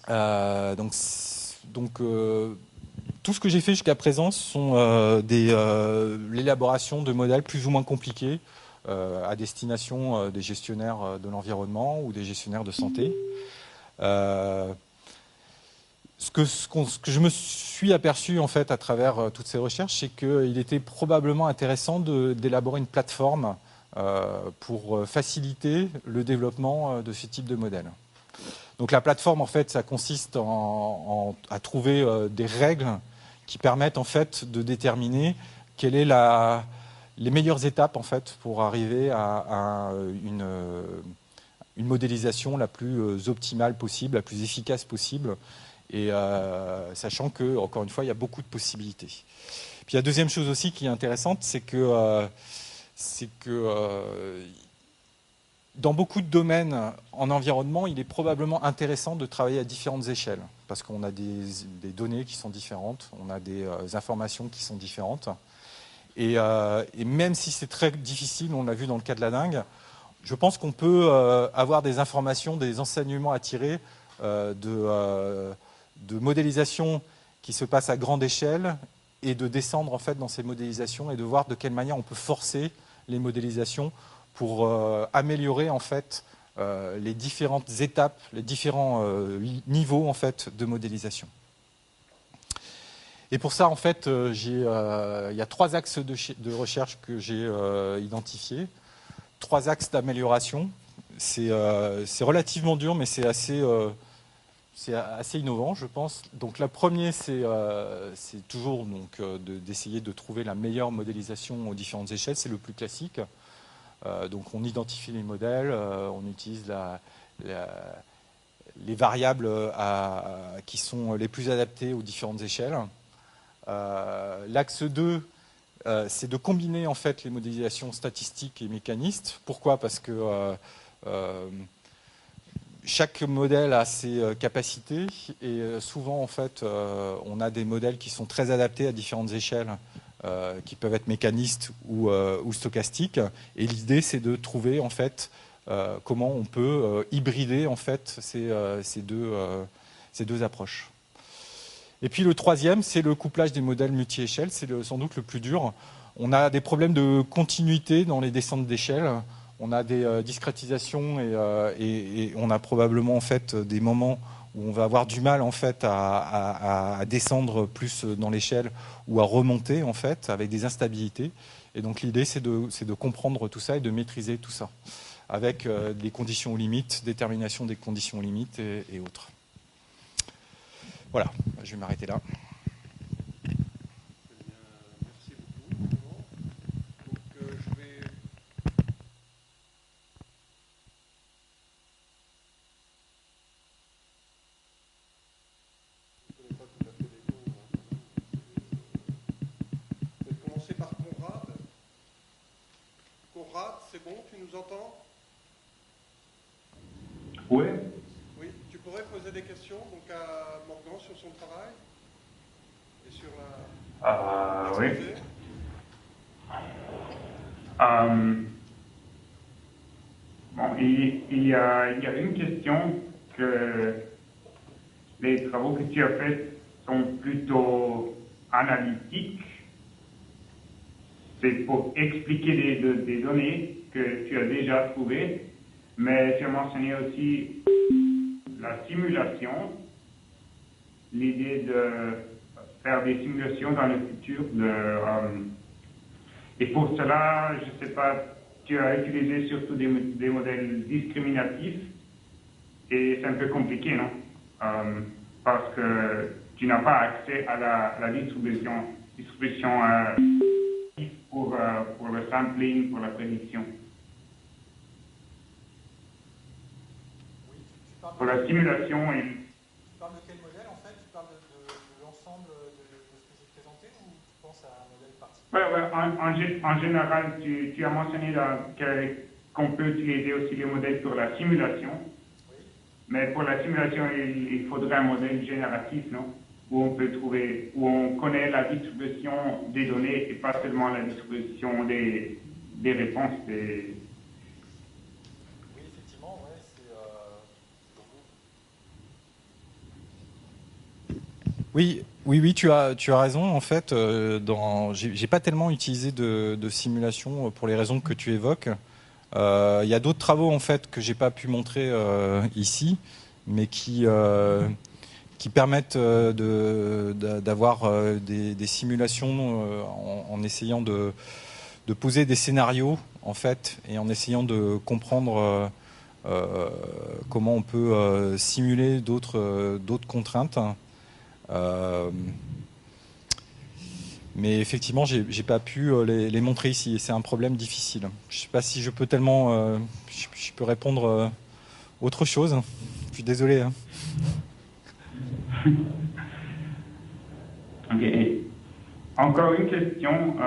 Donc tout ce que j'ai fait jusqu'à présent sont l'élaboration de modèles plus ou moins compliqués à destination des gestionnaires de l'environnement ou des gestionnaires de santé. Ce que je me suis aperçu en fait à travers toutes ces recherches, c'est qu'il était probablement intéressant d'élaborer une plateforme pour faciliter le développement de ce type de modèles. Donc la plateforme, en fait, ça consiste à trouver des règles qui permettent en fait de déterminer quelle est les meilleures étapes en fait pour arriver à une modélisation la plus optimale possible, la plus efficace possible. Et sachant que, encore une fois, il y a beaucoup de possibilités. Puis la deuxième chose aussi qui est intéressante, c'est que dans beaucoup de domaines en environnement, il est probablement intéressant de travailler à différentes échelles, parce qu'on a des données qui sont différentes, on a des informations qui sont différentes. Et même si c'est très difficile, on l'a vu dans le cas de la dengue, je pense qu'on peut avoir des informations, des enseignements à tirer de modélisation qui se passe à grande échelle et de descendre en fait dans ces modélisations et de voir de quelle manière on peut forcer les modélisations pour améliorer en fait les différentes étapes, les différents niveaux en fait de modélisation. Et pour ça, en fait, il y a 3 axes de recherche que j'ai identifiés, 3 axes d'amélioration. C'est relativement dur, mais c'est assez innovant, je pense. Donc, la première, c'est toujours d'essayer de trouver la meilleure modélisation aux différentes échelles. C'est le plus classique. Donc, on identifie les modèles, on utilise les variables qui sont les plus adaptées aux différentes échelles. L'axe 2, c'est de combiner en fait les modélisations statistiques et mécanistes. Pourquoi? Parce que chaque modèle a ses capacités et souvent en fait on a des modèles qui sont très adaptés à différentes échelles qui peuvent être mécanistes ou stochastiques. Et l'idée c'est de trouver en fait comment on peut hybrider en fait ces deux approches. Et puis le troisième, c'est le couplage des modèles multi-échelles, c'est sans doute le plus dur. On a des problèmes de continuité dans les descentes d'échelle, on a des discrétisations et on a probablement en fait des moments où on va avoir du mal en fait à descendre plus dans l'échelle ou à remonter en fait avec des instabilités. Et donc l'idée c'est de comprendre tout ça et de maîtriser tout ça avec des conditions limites, détermination des conditions limites et autres. Voilà, je vais m'arrêter là. Merci beaucoup. Donc, je vais... Je ne connais pas tout à fait les noms. Je vais commencer par Conrad. Conrad, c'est bon, tu nous entends? Oui. Oui, tu pourrais poser des questions donc à Morgan sur son travail et sur la... Oui. Bon, il y a une question que les travaux que tu as faits sont plutôt analytiques. C'est pour expliquer des données que tu as déjà trouvées, mais tu as mentionné aussi la simulation, l'idée de faire des simulations dans le futur. Et pour cela, je ne sais pas, tu as utilisé surtout des modèles discriminatifs et c'est un peu compliqué, non? Parce que tu n'as pas accès à la distribution pour le sampling, pour la prédiction. Pour la simulation, tu parles de quel modèle en fait? Tu parles de l'ensemble de ce que j'ai présenté ou tu penses à un modèle particulier? En général, tu as mentionné qu'on peut utiliser aussi les modèles pour la simulation. Oui. Mais pour la simulation, il faudrait un modèle génératif, non? Où on peut trouver, où on connaît la distribution des données et pas seulement la distribution des réponses. Oui, effectivement, ouais, Oui, tu as raison. En fait, j'ai pas tellement utilisé de simulation pour les raisons que tu évoques. Il y a d'autres travaux en fait que j'ai pas pu montrer ici, mais qui permettent d'avoir des simulations en essayant de poser des scénarios en fait et en essayant de comprendre comment on peut simuler d'autres contraintes. Mais effectivement, j'ai pas pu les montrer ici et c'est un problème difficile. Je sais pas si je peux tellement, je peux répondre autre chose. Je suis désolé. Hein. Ok. Encore une question.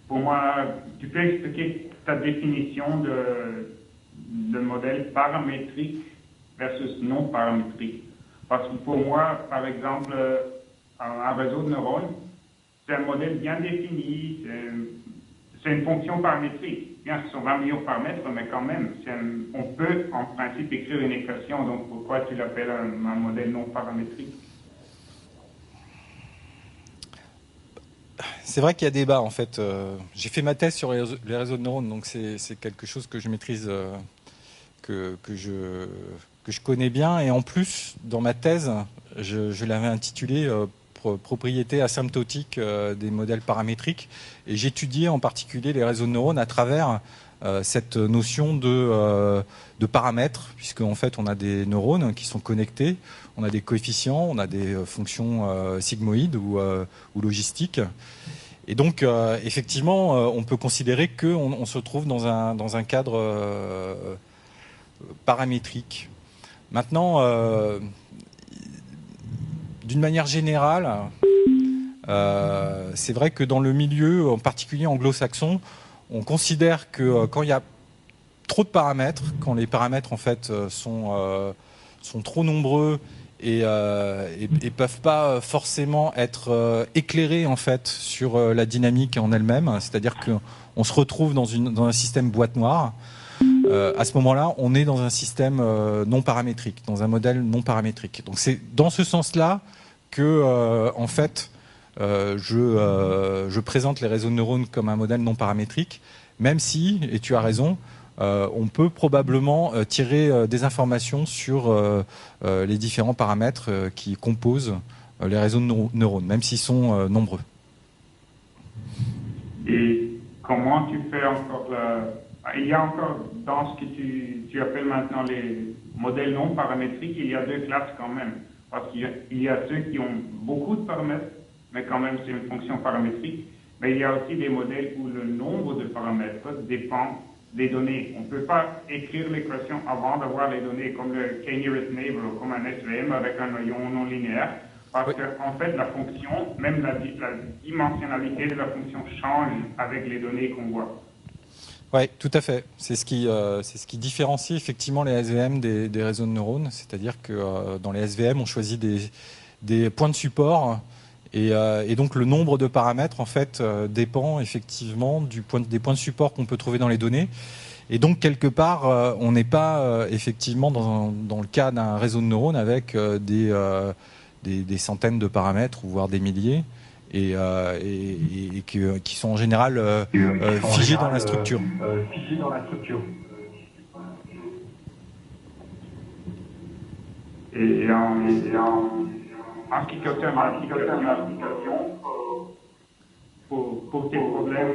Pour moi, tu peux expliquer ta définition de modèle paramétrique versus non paramétrique. Parce que pour moi, par exemple, un réseau de neurones, c'est un modèle bien défini, c'est une fonction paramétrique. Bien, ce sont 20 millions de paramètres, mais quand même, on peut en principe écrire une équation. Donc pourquoi tu l'appelles un modèle non paramétrique? C'est vrai qu'il y a débat en fait. J'ai fait ma thèse sur les réseaux de neurones, donc c'est quelque chose que je maîtrise, que je connais bien. Et en plus, dans ma thèse, je l'avais intitulée propriété asymptotique des modèles paramétriques. Et j'étudiais en particulier les réseaux de neurones à travers cette notion de paramètres, puisque en fait on a des neurones qui sont connectés, on a des coefficients, on a des fonctions sigmoïdes ou logistiques. Et donc effectivement, on peut considérer qu'on se trouve dans un cadre paramétrique. Maintenant, d'une manière générale, c'est vrai que dans le milieu, en particulier anglo-saxon, on considère que quand il y a trop de paramètres, quand les paramètres en fait sont trop nombreux et peuvent pas forcément être éclairés en fait sur la dynamique en elle-même, c'est-à-dire qu'on se retrouve dans un système boîte noire. À ce moment-là, on est dans un système non paramétrique, dans un modèle non paramétrique. Donc c'est dans ce sens-là que en fait je présente les réseaux de neurones comme un modèle non paramétrique, même si, et tu as raison, on peut probablement tirer des informations sur les différents paramètres qui composent les réseaux de neurones, même s'ils sont nombreux. Et comment tu fais encore il y a encore, dans ce que tu appelles maintenant les modèles non paramétriques, il y a deux classes quand même. Parce qu'il y a ceux qui ont beaucoup de paramètres, mais quand même c'est une fonction paramétrique. Mais il y a aussi des modèles où le nombre de paramètres dépend des données. On ne peut pas écrire l'équation avant d'avoir les données, comme le k-nearest neighbor ou comme un SVM avec un noyau non linéaire. Parce qu'en fait, la fonction, même la dimensionnalité de la fonction change avec les données qu'on voit. Oui, tout à fait. C'est ce qui différencie effectivement les SVM des réseaux de neurones. C'est-à-dire que dans les SVM, on choisit des points de support et donc le nombre de paramètres en fait dépend effectivement des points de support qu'on peut trouver dans les données. Et donc quelque part, on n'est pas effectivement dans le cas d'un réseau de neurones avec des centaines de paramètres, voire des milliers. Et qui sont en général figés dans la structure. Et en ce qui concerne l'application, pour tes problèmes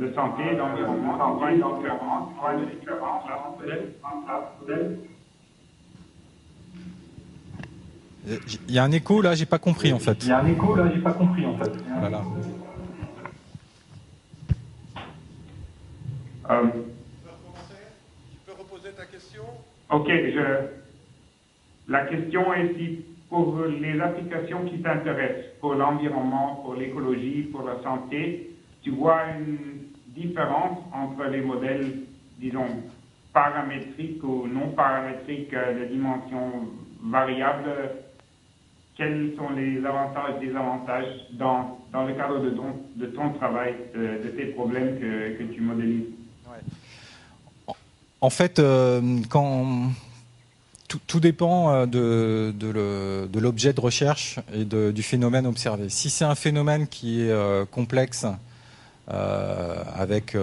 de santé, d'environnement, on voit une différence là. Il y a un écho là, j'ai pas compris en fait. Voilà. Tu peux reposer ta question? Ok, la question est si pour les applications qui t'intéressent, pour l'environnement, pour l'écologie, pour la santé, tu vois une différence entre les modèles, disons, paramétriques ou non paramétriques de dimension variable? Quels sont les avantages et désavantages dans le cadre de ton travail, de tes problèmes que tu modélises? Ouais. En fait, tout dépend de l'objet de recherche et du phénomène observé. Si c'est un phénomène qui est complexe, avec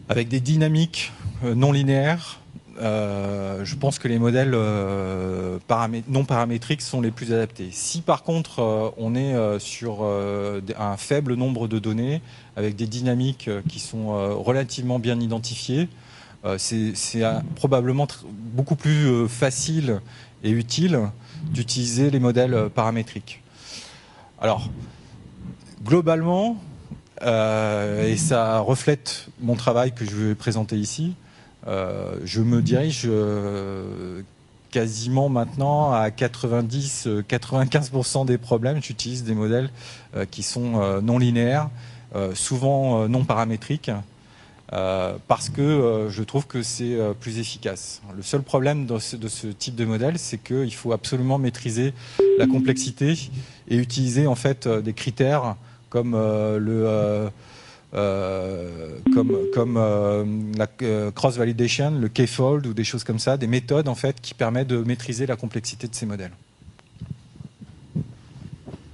des dynamiques non linéaires, je pense que les modèles non paramétriques sont les plus adaptés. Si par contre on est sur un faible nombre de données avec des dynamiques qui sont relativement bien identifiées, c'est probablement beaucoup plus facile et utile d'utiliser les modèles paramétriques. Alors, globalement, et ça reflète mon travail que je vais présenter ici, je me dirige quasiment maintenant à 90-95% des problèmes. J'utilise des modèles qui sont non linéaires, souvent non paramétriques, parce que je trouve que c'est plus efficace. Le seul problème de ce type de modèle, c'est qu'il faut absolument maîtriser la complexité et utiliser en fait des critères comme la cross-validation, le k-fold ou des choses comme ça, des méthodes en fait qui permettent de maîtriser la complexité de ces modèles.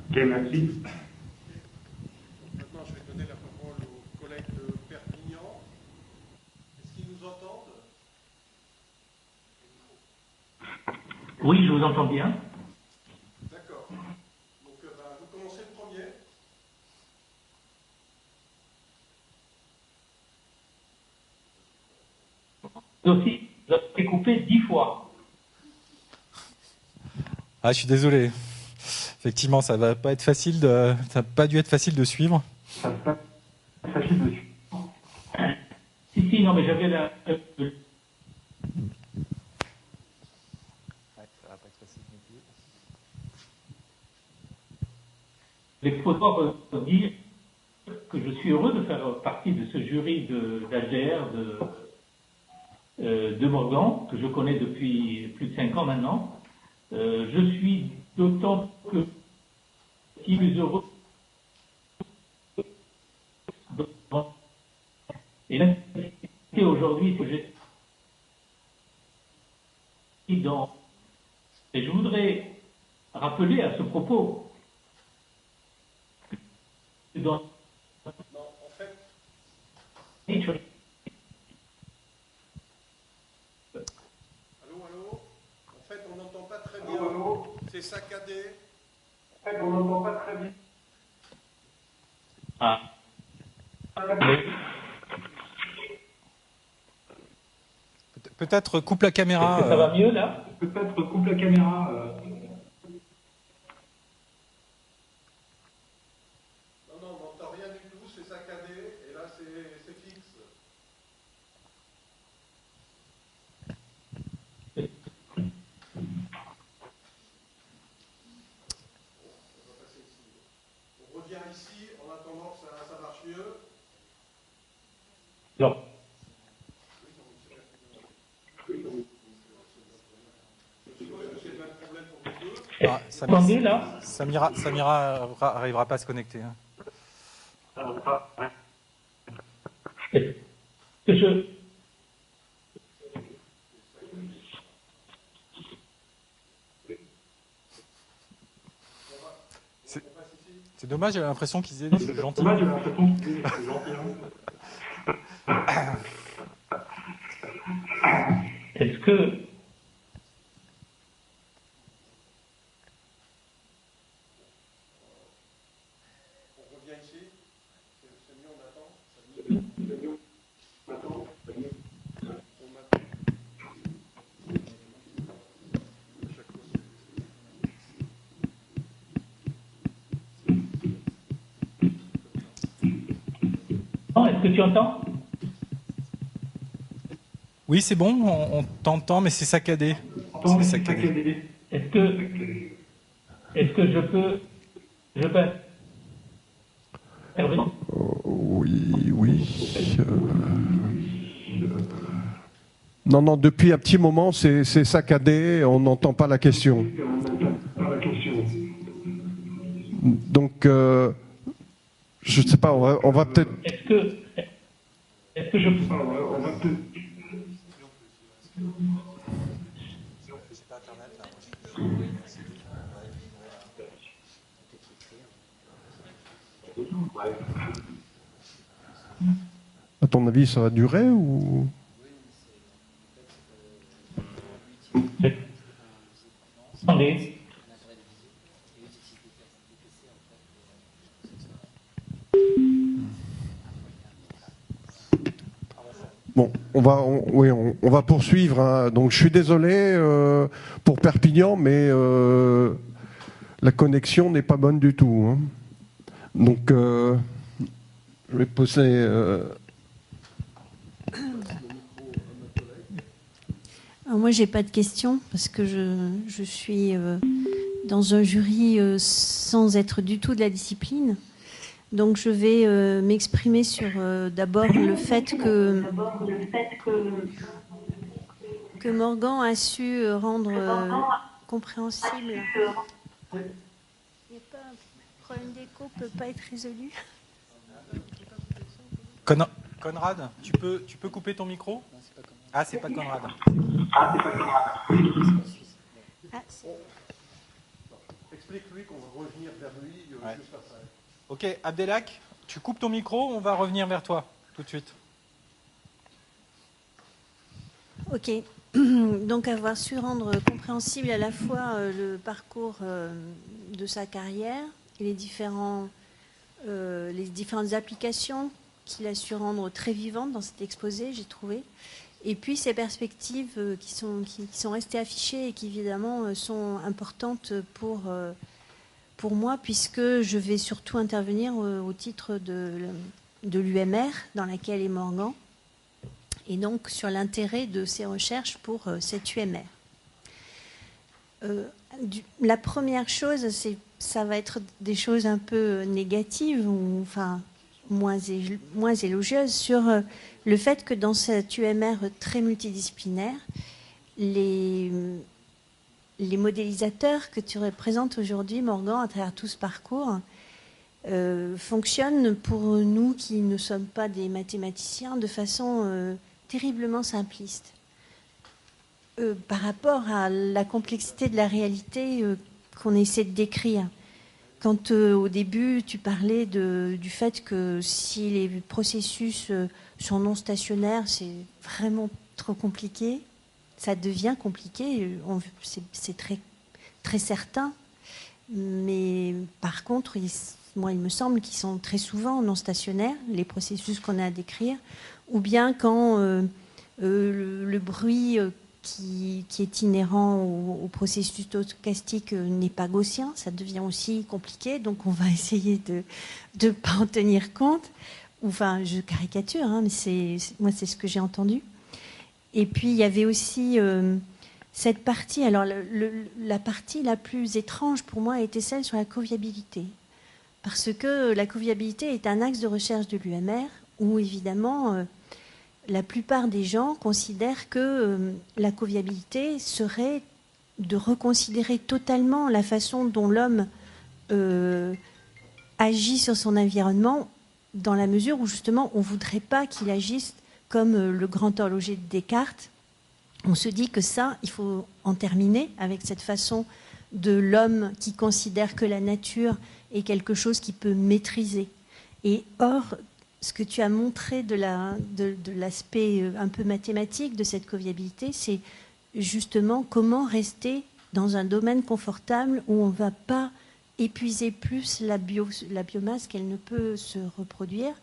Ok, merci. Maintenant, je vais donner la parole aux collègues de Perpignan. Est-ce qu'ils nous entendent? Oui, je vous entends bien. D'accord. Donc, vous commencez le premier. Aussi, vous avez coupé 10 fois. Ah, je suis désolé. Effectivement, ça va pas être facile ça n'a pas dû être facile de suivre. Si, non, mais j'avais la... L'exposant dire que je suis heureux de faire partie de ce jury d'HDR de Morgan, que je connais depuis plus de 5 ans maintenant. Je suis d'autant plus heureux. Et l'invité aujourd'hui, que j'ai dans... Et je voudrais rappeler à ce propos dans... Non, en fait, allô? En fait, on n'entend pas très bien. C'est saccadé. En fait, on n'entend pas très bien. Ah. Peut-être coupe la caméra. Est-ce que ça va mieux là? Peut-être coupe la caméra. Non, on n'entend rien du tout, c'est saccadé, et là c'est fixe. On revient ici en attendant que ça marche mieux. Non. Ah, Attendez là. Samira arrivera pas à se connecter. Hein. Que je... C'est dommage, j'ai l'impression qu'ils aient des gentils. Est-ce que... On revient ici. C'est mieux, on attend. C'est mieux. Attends. On attend. Est-ce que tu entends? Oui, c'est bon, on t'entend, mais c'est saccadé. C'est saccadé. Est-ce que je peux intervenir? Oui. Non, depuis un petit moment, c'est saccadé, on n'entend pas la question. Donc, je ne sais pas, on va peut-être... Est-ce que je peux... À ton avis, ça va durer ou... Attendez. Bon, on va poursuivre. Hein. Donc, je suis désolé pour Perpignan, mais la connexion n'est pas bonne du tout. Hein. Donc, je vais poser... Alors moi, j'ai pas de questions parce que je suis dans un jury sans être du tout de la discipline. Donc je vais m'exprimer sur d'abord le fait que Morgan a su rendre compréhensible. Il n'y a pas un problème d'écho, peut pas être résolu. Conrad, tu peux couper ton micro? Ah, c'est pas Conrad. Explique-lui qu'on va revenir vers lui juste après. Ok, Abdelhak, tu coupes ton micro, on va revenir vers toi tout de suite. Ok, donc avoir su rendre compréhensible à la fois le parcours de sa carrière et les différentes applications qu'il a su rendre très vivantes dans cet exposé, j'ai trouvé. Et puis ces perspectives qui sont restées affichées et qui évidemment sont importantes pour moi, puisque je vais surtout intervenir au titre de l'UMR dans laquelle est Morgan, et donc sur l'intérêt de ces recherches pour cette UMR. La première chose, ça va être des choses un peu négatives, ou enfin moins élogieuses, sur le fait que dans cette UMR très multidisciplinaire, les modélisateurs que tu représentes aujourd'hui, Morgan, à travers tout ce parcours, fonctionnent pour nous qui ne sommes pas des mathématiciens de façon terriblement simpliste. Par rapport à la complexité de la réalité qu'on essaie de décrire. Quand au début tu parlais du fait que si les processus sont non stationnaires, c'est vraiment trop compliqué, ça devient compliqué, c'est très, très certain, mais par contre, moi il me semble qu'ils sont très souvent non stationnaires, les processus qu'on a à décrire, ou bien quand le bruit qui est inhérent au processus stochastique n'est pas gaussien, ça devient aussi compliqué, donc on va essayer de ne pas en tenir compte. Enfin, je caricature, hein, mais moi c'est ce que j'ai entendu. Et puis il y avait aussi cette partie, alors la partie la plus étrange pour moi était celle sur la coviabilité. Parce que la coviabilité est un axe de recherche de l'UMR où évidemment la plupart des gens considèrent que la coviabilité serait de reconsidérer totalement la façon dont l'homme agit sur son environnement, dans la mesure où justement on ne voudrait pas qu'il agisse comme le grand horloger de Descartes. On se dit que ça, il faut en terminer avec cette façon de l'homme qui considère que la nature est quelque chose qu'il peut maîtriser. Et or, ce que tu as montré de l'aspect un peu mathématique de cette coviabilité, c'est justement comment rester dans un domaine confortable où on ne va pas épuiser plus la biomasse qu'elle ne peut se reproduire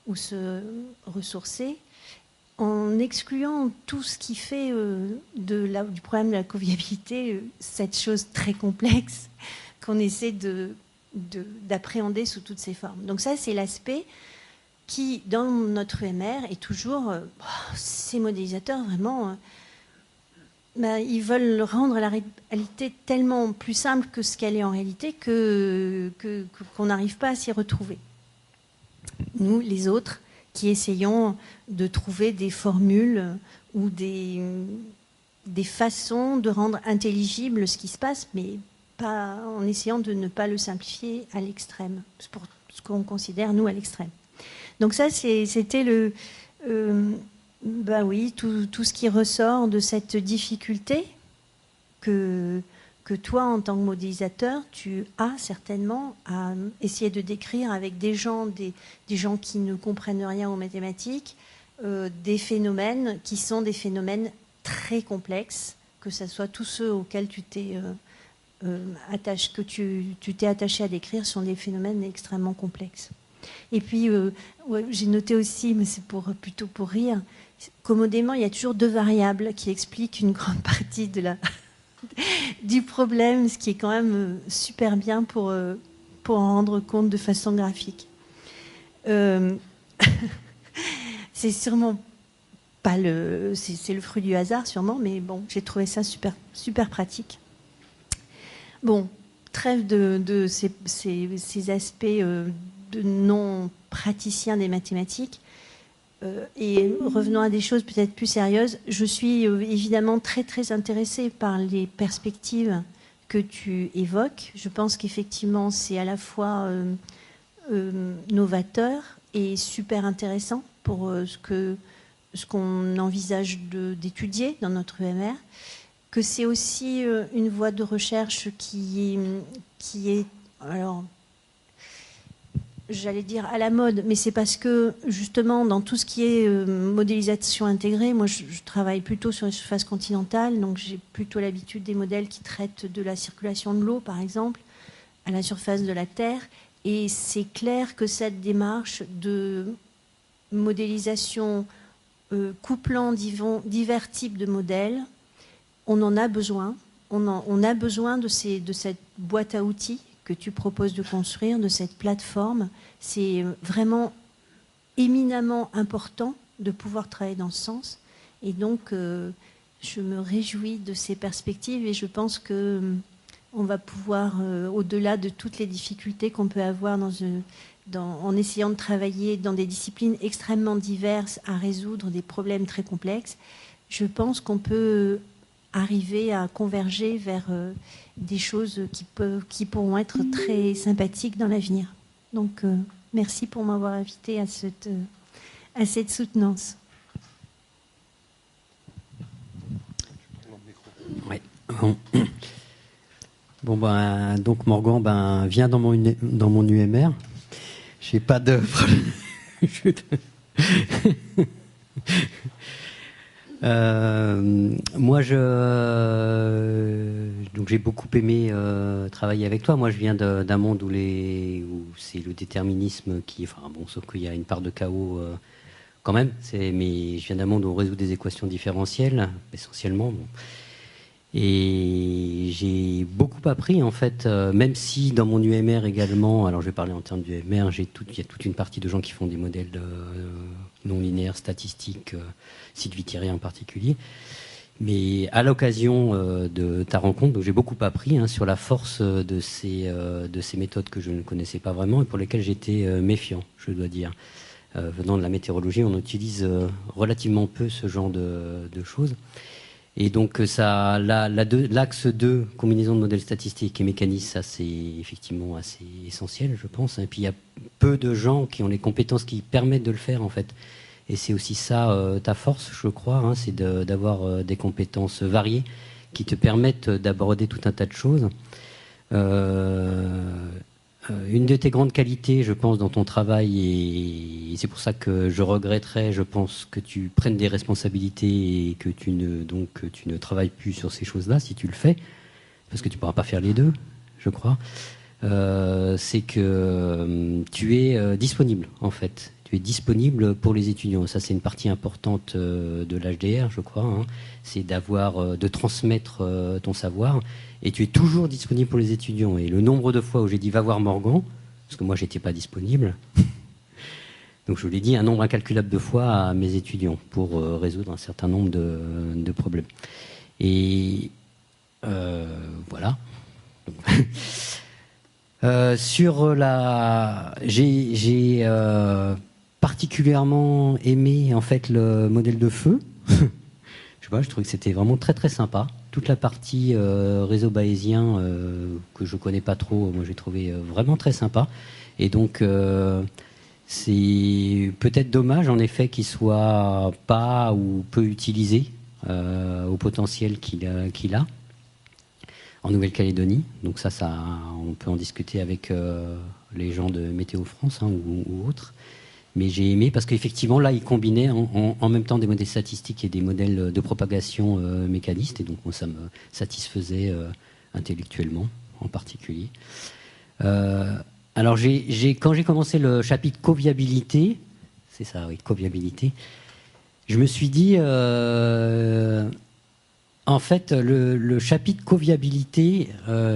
ou se ressourcer, en excluant tout ce qui fait du problème de la coviabilité cette chose très complexe qu'on essaie d'appréhender sous toutes ses formes. Donc ça, c'est l'aspect qui, dans notre UMR, est toujours... ces modélisateurs, vraiment, ils veulent rendre la réalité tellement plus simple que ce qu'elle est en réalité qu'on n'arrive pas à s'y retrouver. Nous, les autres, qui essayons de trouver des formules ou des façons de rendre intelligible ce qui se passe, mais pas en essayant de ne pas le simplifier à l'extrême, pour ce qu'on considère, nous, à l'extrême. Donc ça, c'était oui, tout ce qui ressort de cette difficulté que toi, en tant que modélisateur, tu as certainement à essayer de décrire avec des gens qui ne comprennent rien aux mathématiques, des phénomènes qui sont des phénomènes très complexes, que ce soit tous ceux auxquels tu t'es attaché à décrire sont des phénomènes extrêmement complexes. Et puis, j'ai noté aussi, mais c'est plutôt pour rire, commodément, il y a toujours deux variables qui expliquent une grande partie du problème, ce qui est quand même super bien pour en rendre compte de façon graphique. C'est sûrement pas c'est le fruit du hasard sûrement, mais bon, j'ai trouvé ça super, super pratique. Bon, trêve de ces aspects de non-praticiens des mathématiques. Et revenons à des choses peut-être plus sérieuses. Je suis évidemment très très intéressée par les perspectives que tu évoques. Je pense qu'effectivement c'est à la fois novateur et super intéressant pour ce qu'on envisage d'étudier dans notre EMR, que c'est aussi une voie de recherche qui est alors, j'allais dire à la mode, mais c'est parce que justement dans tout ce qui est modélisation intégrée, moi je travaille plutôt sur les surfaces continentales, donc j'ai plutôt l'habitude des modèles qui traitent de la circulation de l'eau par exemple, à la surface de la Terre, et c'est clair que cette démarche de modélisation couplant divers types de modèles, on en a besoin, on a besoin de cette boîte à outils que tu proposes de construire, de cette plateforme. C'est vraiment éminemment important de pouvoir travailler dans ce sens. Et donc, je me réjouis de ces perspectives et je pense qu'on va pouvoir, au-delà de toutes les difficultés qu'on peut avoir en essayant de travailler dans des disciplines extrêmement diverses à résoudre des problèmes très complexes, je pense qu'on peut arriver à converger vers des choses qui pourront être très sympathiques dans l'avenir. Donc, merci pour m'avoir invité à cette soutenance. Ouais. Bon ben, donc Morgan vient dans mon UMR. J'ai pas de moi, donc j'ai beaucoup aimé travailler avec toi. Moi, je viens d'un monde où c'est le déterminisme sauf qu'il y a une part de chaos quand même. Mais je viens d'un monde où on résout des équations différentielles, essentiellement. Bon. Et j'ai beaucoup appris, en fait, même si dans mon UMR également, alors je vais parler en termes d'UMR, il y a toute une partie de gens qui font des modèles non linéaires, statistiques, Sitte-Vittieri en particulier. Mais à l'occasion de ta rencontre, donc j'ai beaucoup appris sur la force de ces méthodes que je ne connaissais pas vraiment et pour lesquelles j'étais méfiant, je dois dire. Venant de la météorologie, on utilise relativement peu ce genre de choses. Et donc l'axe 2, combinaison de modèles statistiques et mécanismes, ça c'est effectivement assez essentiel, je pense. Et puis il y a peu de gens qui ont les compétences qui permettent de le faire, en fait. Et c'est aussi ça ta force, je crois, c'est d'avoir des compétences variées qui te permettent d'aborder tout un tas de choses. Une de tes grandes qualités, je pense, dans ton travail, et c'est pour ça que je regretterais, je pense, que tu prennes des responsabilités et que tu ne travailles plus sur ces choses-là, si tu le fais, parce que tu ne pourras pas faire les deux, je crois, c'est que tu es disponible, en fait. Tu es disponible pour les étudiants. Ça, c'est une partie importante de l'HDR, je crois. C'est de transmettre ton savoir. Et tu es toujours disponible pour les étudiants. Et le nombre de fois où j'ai dit « va voir Morgan », parce que moi, je n'étais pas disponible, donc je l'ai dit un nombre incalculable de fois à mes étudiants pour résoudre un certain nombre de problèmes. Et voilà. J'ai particulièrement aimé en fait le modèle de feu. Je trouvais que c'était vraiment très très sympa. Toute la partie réseau bayésien que je connais pas trop, moi j'ai trouvé vraiment très sympa. Et donc c'est peut-être dommage en effet qu'il soit pas ou peu utilisé au potentiel qu'il a en Nouvelle-Calédonie. Donc ça on peut en discuter avec les gens de Météo France ou autres. Mais j'ai aimé parce qu'effectivement, là, il combinait en même temps des modèles statistiques et des modèles de propagation mécaniste. Et donc, moi, ça me satisfaisait intellectuellement, en particulier. Alors, quand j'ai commencé le chapitre coviabilité, c'est ça, oui, coviabilité, je me suis dit, en fait, le chapitre coviabilité,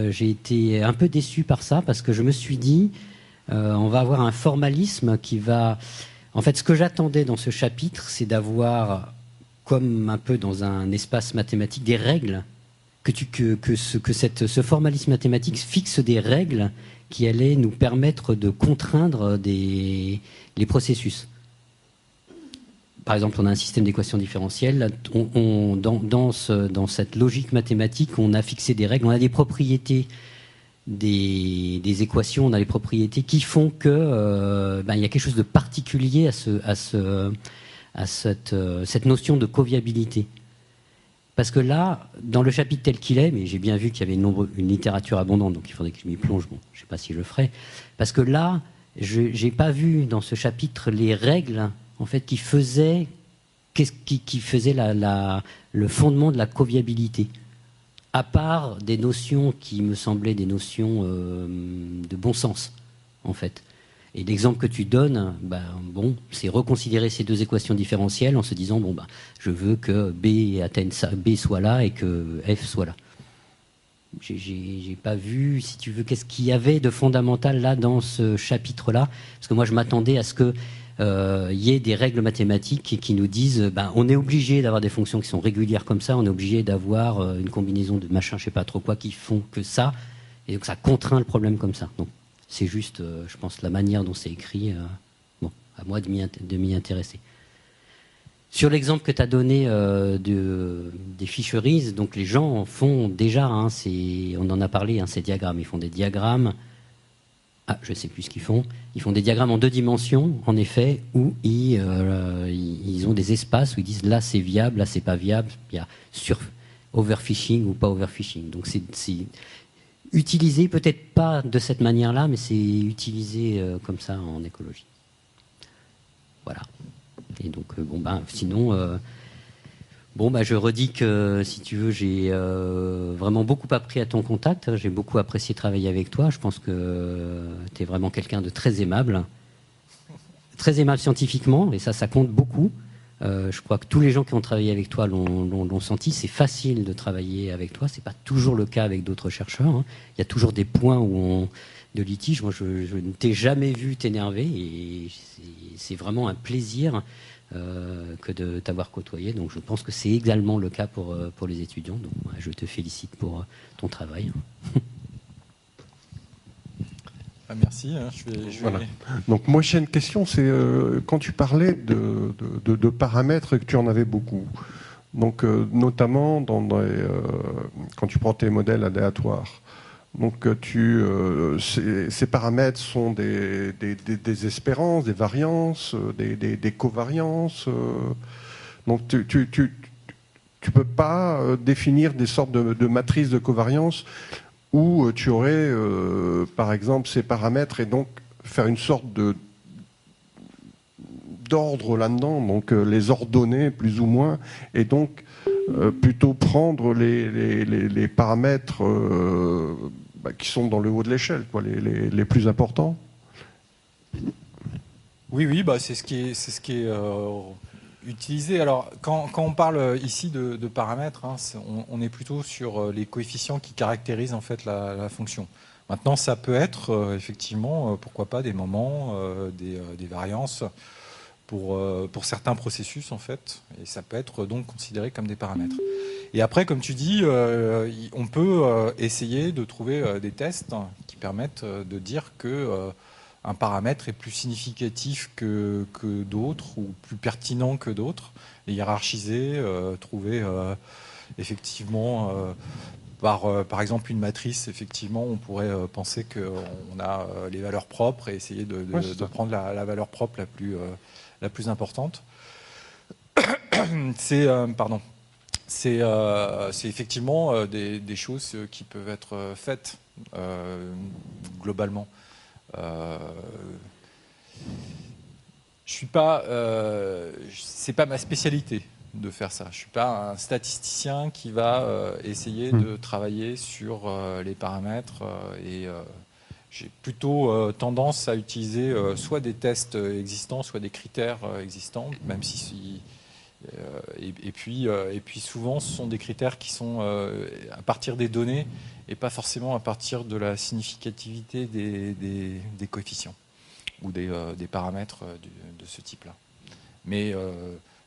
j'ai été un peu déçu par ça parce que je me suis dit, on va avoir un formalisme qui va... En fait, ce que j'attendais dans ce chapitre, c'est d'avoir, comme un peu dans un espace mathématique, des règles ce formalisme mathématique fixe des règles qui allaient nous permettre de contraindre les processus. Par exemple, on a un système d'équations différentielles. Dans cette logique mathématique, on a fixé des règles, on a des propriétés des équations, on a les propriétés qui font que il y a quelque chose de particulier à cette notion de coviabilité. Parce que là, dans le chapitre tel qu'il est, mais j'ai bien vu qu'il y avait une littérature abondante, donc il faudrait que je m'y plonge. Bon, je ne sais pas si je le ferai. Parce que là, je n'ai pas vu dans ce chapitre les règles en fait, qui faisaient le fondement de la coviabilité. À part des notions qui me semblaient des notions de bon sens, en fait. Et l'exemple que tu donnes, c'est reconsidérer ces deux équations différentielles en se disant, je veux que B soit là et que F soit là. J'ai pas vu, si tu veux, qu'est-ce qu'il y avait de fondamental là dans ce chapitre-là. Parce que moi, je m'attendais à ce que y ait des règles mathématiques qui nous disent on est obligé d'avoir des fonctions qui sont régulières comme ça, on est obligé d'avoir une combinaison de machin, je sais pas trop quoi, qui font que ça, et donc ça contraint le problème comme ça. Donc c'est juste, je pense, la manière dont c'est écrit, à moi de m'y intéresser. Sur l'exemple que tu as donné des fisheries, donc les gens font déjà, on en a parlé, ces diagrammes, ils font des diagrammes. Je ne sais plus ce qu'ils font. Ils font des diagrammes en 2 dimensions, en effet, où ils ont des espaces où ils disent là c'est viable, là c'est pas viable. Il y a overfishing ou pas overfishing. Donc c'est utilisé, peut-être pas de cette manière-là, mais c'est utilisé comme ça en écologie. Voilà. Et donc sinon. Je redis que, si tu veux, j'ai vraiment beaucoup appris à ton contact. J'ai beaucoup apprécié travailler avec toi. Je pense que tu es vraiment quelqu'un de très aimable scientifiquement, et ça compte beaucoup. Je crois que tous les gens qui ont travaillé avec toi l'ont senti. C'est facile de travailler avec toi. C'est pas toujours le cas avec d'autres chercheurs. Il y a toujours des points de litige. Moi, je ne t'ai jamais vu t'énerver, et c'est vraiment un plaisir que de t'avoir côtoyé. Donc je pense que c'est également le cas pour les étudiants. Donc je te félicite pour ton travail. Merci. Voilà. Donc moi j'ai une question, c'est quand tu parlais de paramètres, que tu en avais beaucoup. Donc notamment quand tu prends tes modèles aléatoires. Donc ces paramètres sont des espérances, des variances, des covariances. Donc tu peux pas définir des sortes de matrices de covariance où tu aurais par exemple ces paramètres et donc faire une sorte d'ordre là-dedans, donc les ordonner plus ou moins, et donc plutôt prendre les paramètres qui sont dans le haut de l'échelle, les plus importants. Oui, c'est ce qui est utilisé. Alors, quand on parle ici de paramètres, on est plutôt sur les coefficients qui caractérisent en fait la fonction. Maintenant, ça peut être effectivement, pourquoi pas, des moments, des variances pour certains processus en fait, et ça peut être donc considéré comme des paramètres. Et après, comme tu dis, on peut essayer de trouver des tests qui permettent de dire que un paramètre est plus significatif que d'autres ou plus pertinent que d'autres, les hiérarchiser, trouver effectivement par exemple une matrice, effectivement on pourrait penser qu'on a les valeurs propres et essayer de prendre la valeur propre la plus importante. C'est effectivement des choses qui peuvent être faites globalement. C'est pas ma spécialité de faire ça. Je suis pas un statisticien qui va essayer de travailler sur les paramètres et j'ai plutôt tendance à utiliser soit des tests existants, soit des critères existants, même si et puis souvent ce sont des critères qui sont à partir des données et pas forcément à partir de la significativité des coefficients ou des paramètres de ce type-là. Mais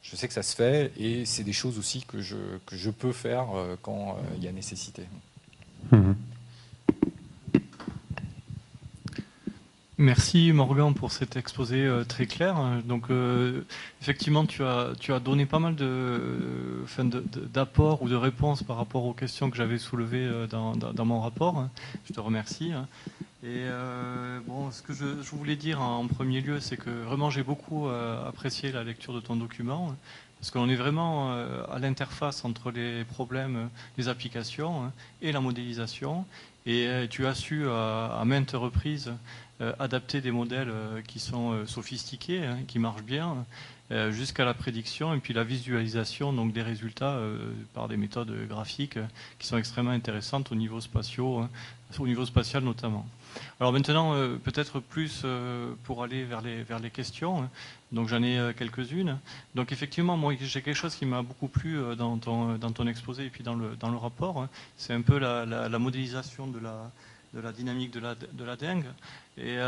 Je sais que ça se fait et c'est des choses aussi que je peux faire quand il y a nécessité. Merci Morgan pour cet exposé très clair. Donc effectivement, tu as donné pas mal d'apports ou de réponses par rapport aux questions que j'avais soulevées dans mon rapport. Je te remercie. Et bon, ce que je voulais dire en premier lieu, c'est que vraiment j'ai beaucoup apprécié la lecture de ton document, parce qu'on est vraiment à l'interface entre les problèmes, les applications et la modélisation. Et tu as su à maintes reprises adapter des modèles qui sont sophistiqués, qui marchent bien, jusqu'à la prédiction et puis la visualisation donc des résultats par des méthodes graphiques qui sont extrêmement intéressantes au niveau spatial notamment. Alors maintenant, peut-être plus pour aller vers les questions. Donc j'en ai quelques-unes. Donc effectivement, moi j'ai quelque chose qui m'a beaucoup plu dans ton exposé et puis dans le rapport. C'est un peu la modélisation de la dynamique de la dengue et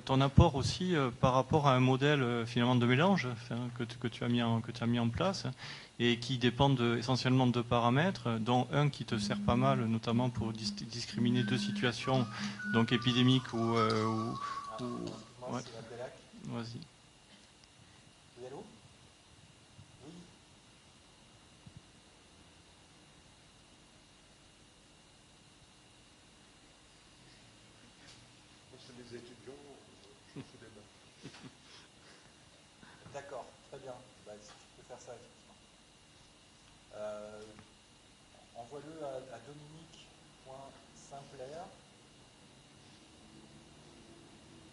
ton apport aussi par rapport à un modèle finalement de mélange que tu as mis en place et qui dépend essentiellement de deux paramètres, dont un qui te sert pas mal, notamment pour discriminer deux situations, donc épidémiques ou ouais. Vas-y. Oui, allô ? Oui. C'est des étudiants, je fais des maths. D'accord, très bien. Bah, si tu peux faire ça, effectivement. Envoie-le à Dominique.Simpler.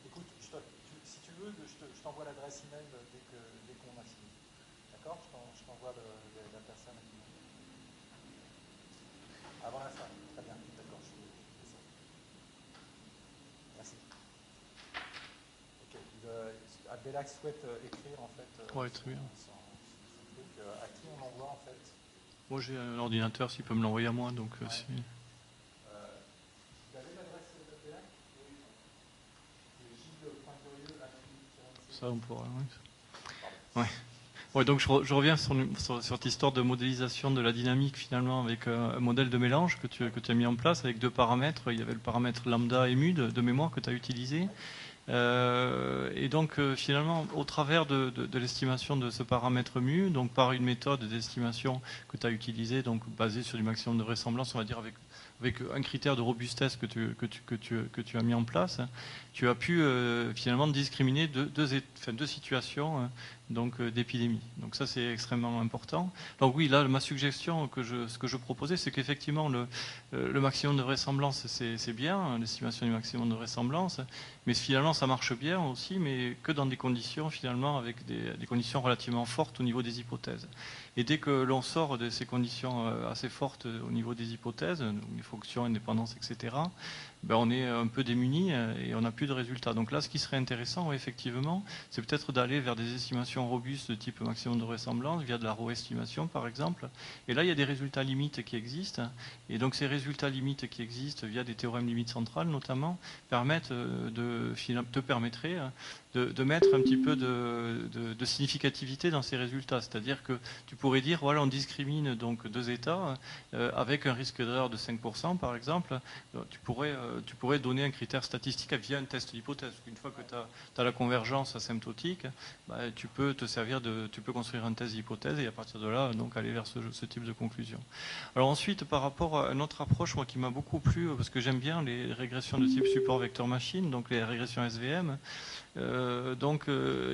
Écoute, si tu veux, je t'envoie l'adresse email dès qu'on a fini. D'accord ? Je t'envoie la personne à qui. Avant la fin. Très bien. D'accord, je fais ça. Merci. Ok. Abdelak souhaite écrire en fait. Ouais, très bien. Son truc. À qui on l'envoie en fait ? Moi j'ai un ordinateur, s'il peut me l'envoyer à moi. Donc, Vous avez l'adresse d'Abdelak ? Oui. Ça, on pourra. Oui. Ouais, donc je reviens sur cette histoire de modélisation de la dynamique finalement avec un modèle de mélange que tu as mis en place avec deux paramètres. Il y avait le paramètre lambda et mu de mémoire que tu as utilisé. Et donc finalement, au travers de l'estimation de ce paramètre mu, donc par une méthode d'estimation que tu as utilisée, donc basée sur du maximum de vraisemblance, on va dire avec un critère de robustesse que tu as mis en place, tu as pu finalement discriminer deux situations d'épidémie. Donc ça c'est extrêmement important. Donc oui, là ma suggestion ce que je proposais, c'est qu'effectivement le maximum de vraisemblance c'est bien, l'estimation du maximum de vraisemblance, mais finalement ça marche bien aussi, mais que dans des conditions finalement avec des conditions relativement fortes au niveau des hypothèses. Et dès que l'on sort de ces conditions assez fortes au niveau des hypothèses, les fonctions, indépendance, etc., ben on est un peu démuni et on n'a plus de résultats. Donc là, ce qui serait intéressant, effectivement, c'est peut-être d'aller vers des estimations robustes de type maximum de vraisemblance, via de la roestimation, par exemple. Et là, il y a des résultats limites qui existent. Et donc ces résultats limites qui existent, via des théorèmes limites centrales, notamment, te permettraient de mettre un petit peu de significativité dans ces résultats. C'est-à-dire que tu pourrais dire, voilà, on discrimine donc deux états avec un risque d'erreur de 5%, par exemple. Tu pourrais donner un critère statistique via un test d'hypothèse. Une fois que tu as la convergence asymptotique, bah, tu peux construire un test d'hypothèse et à partir de là, donc, aller vers ce type de conclusion. Alors ensuite, par rapport à une autre approche, moi, qui m'a beaucoup plu, parce que j'aime bien les régressions de type support vecteur machine, donc les régressions SVM.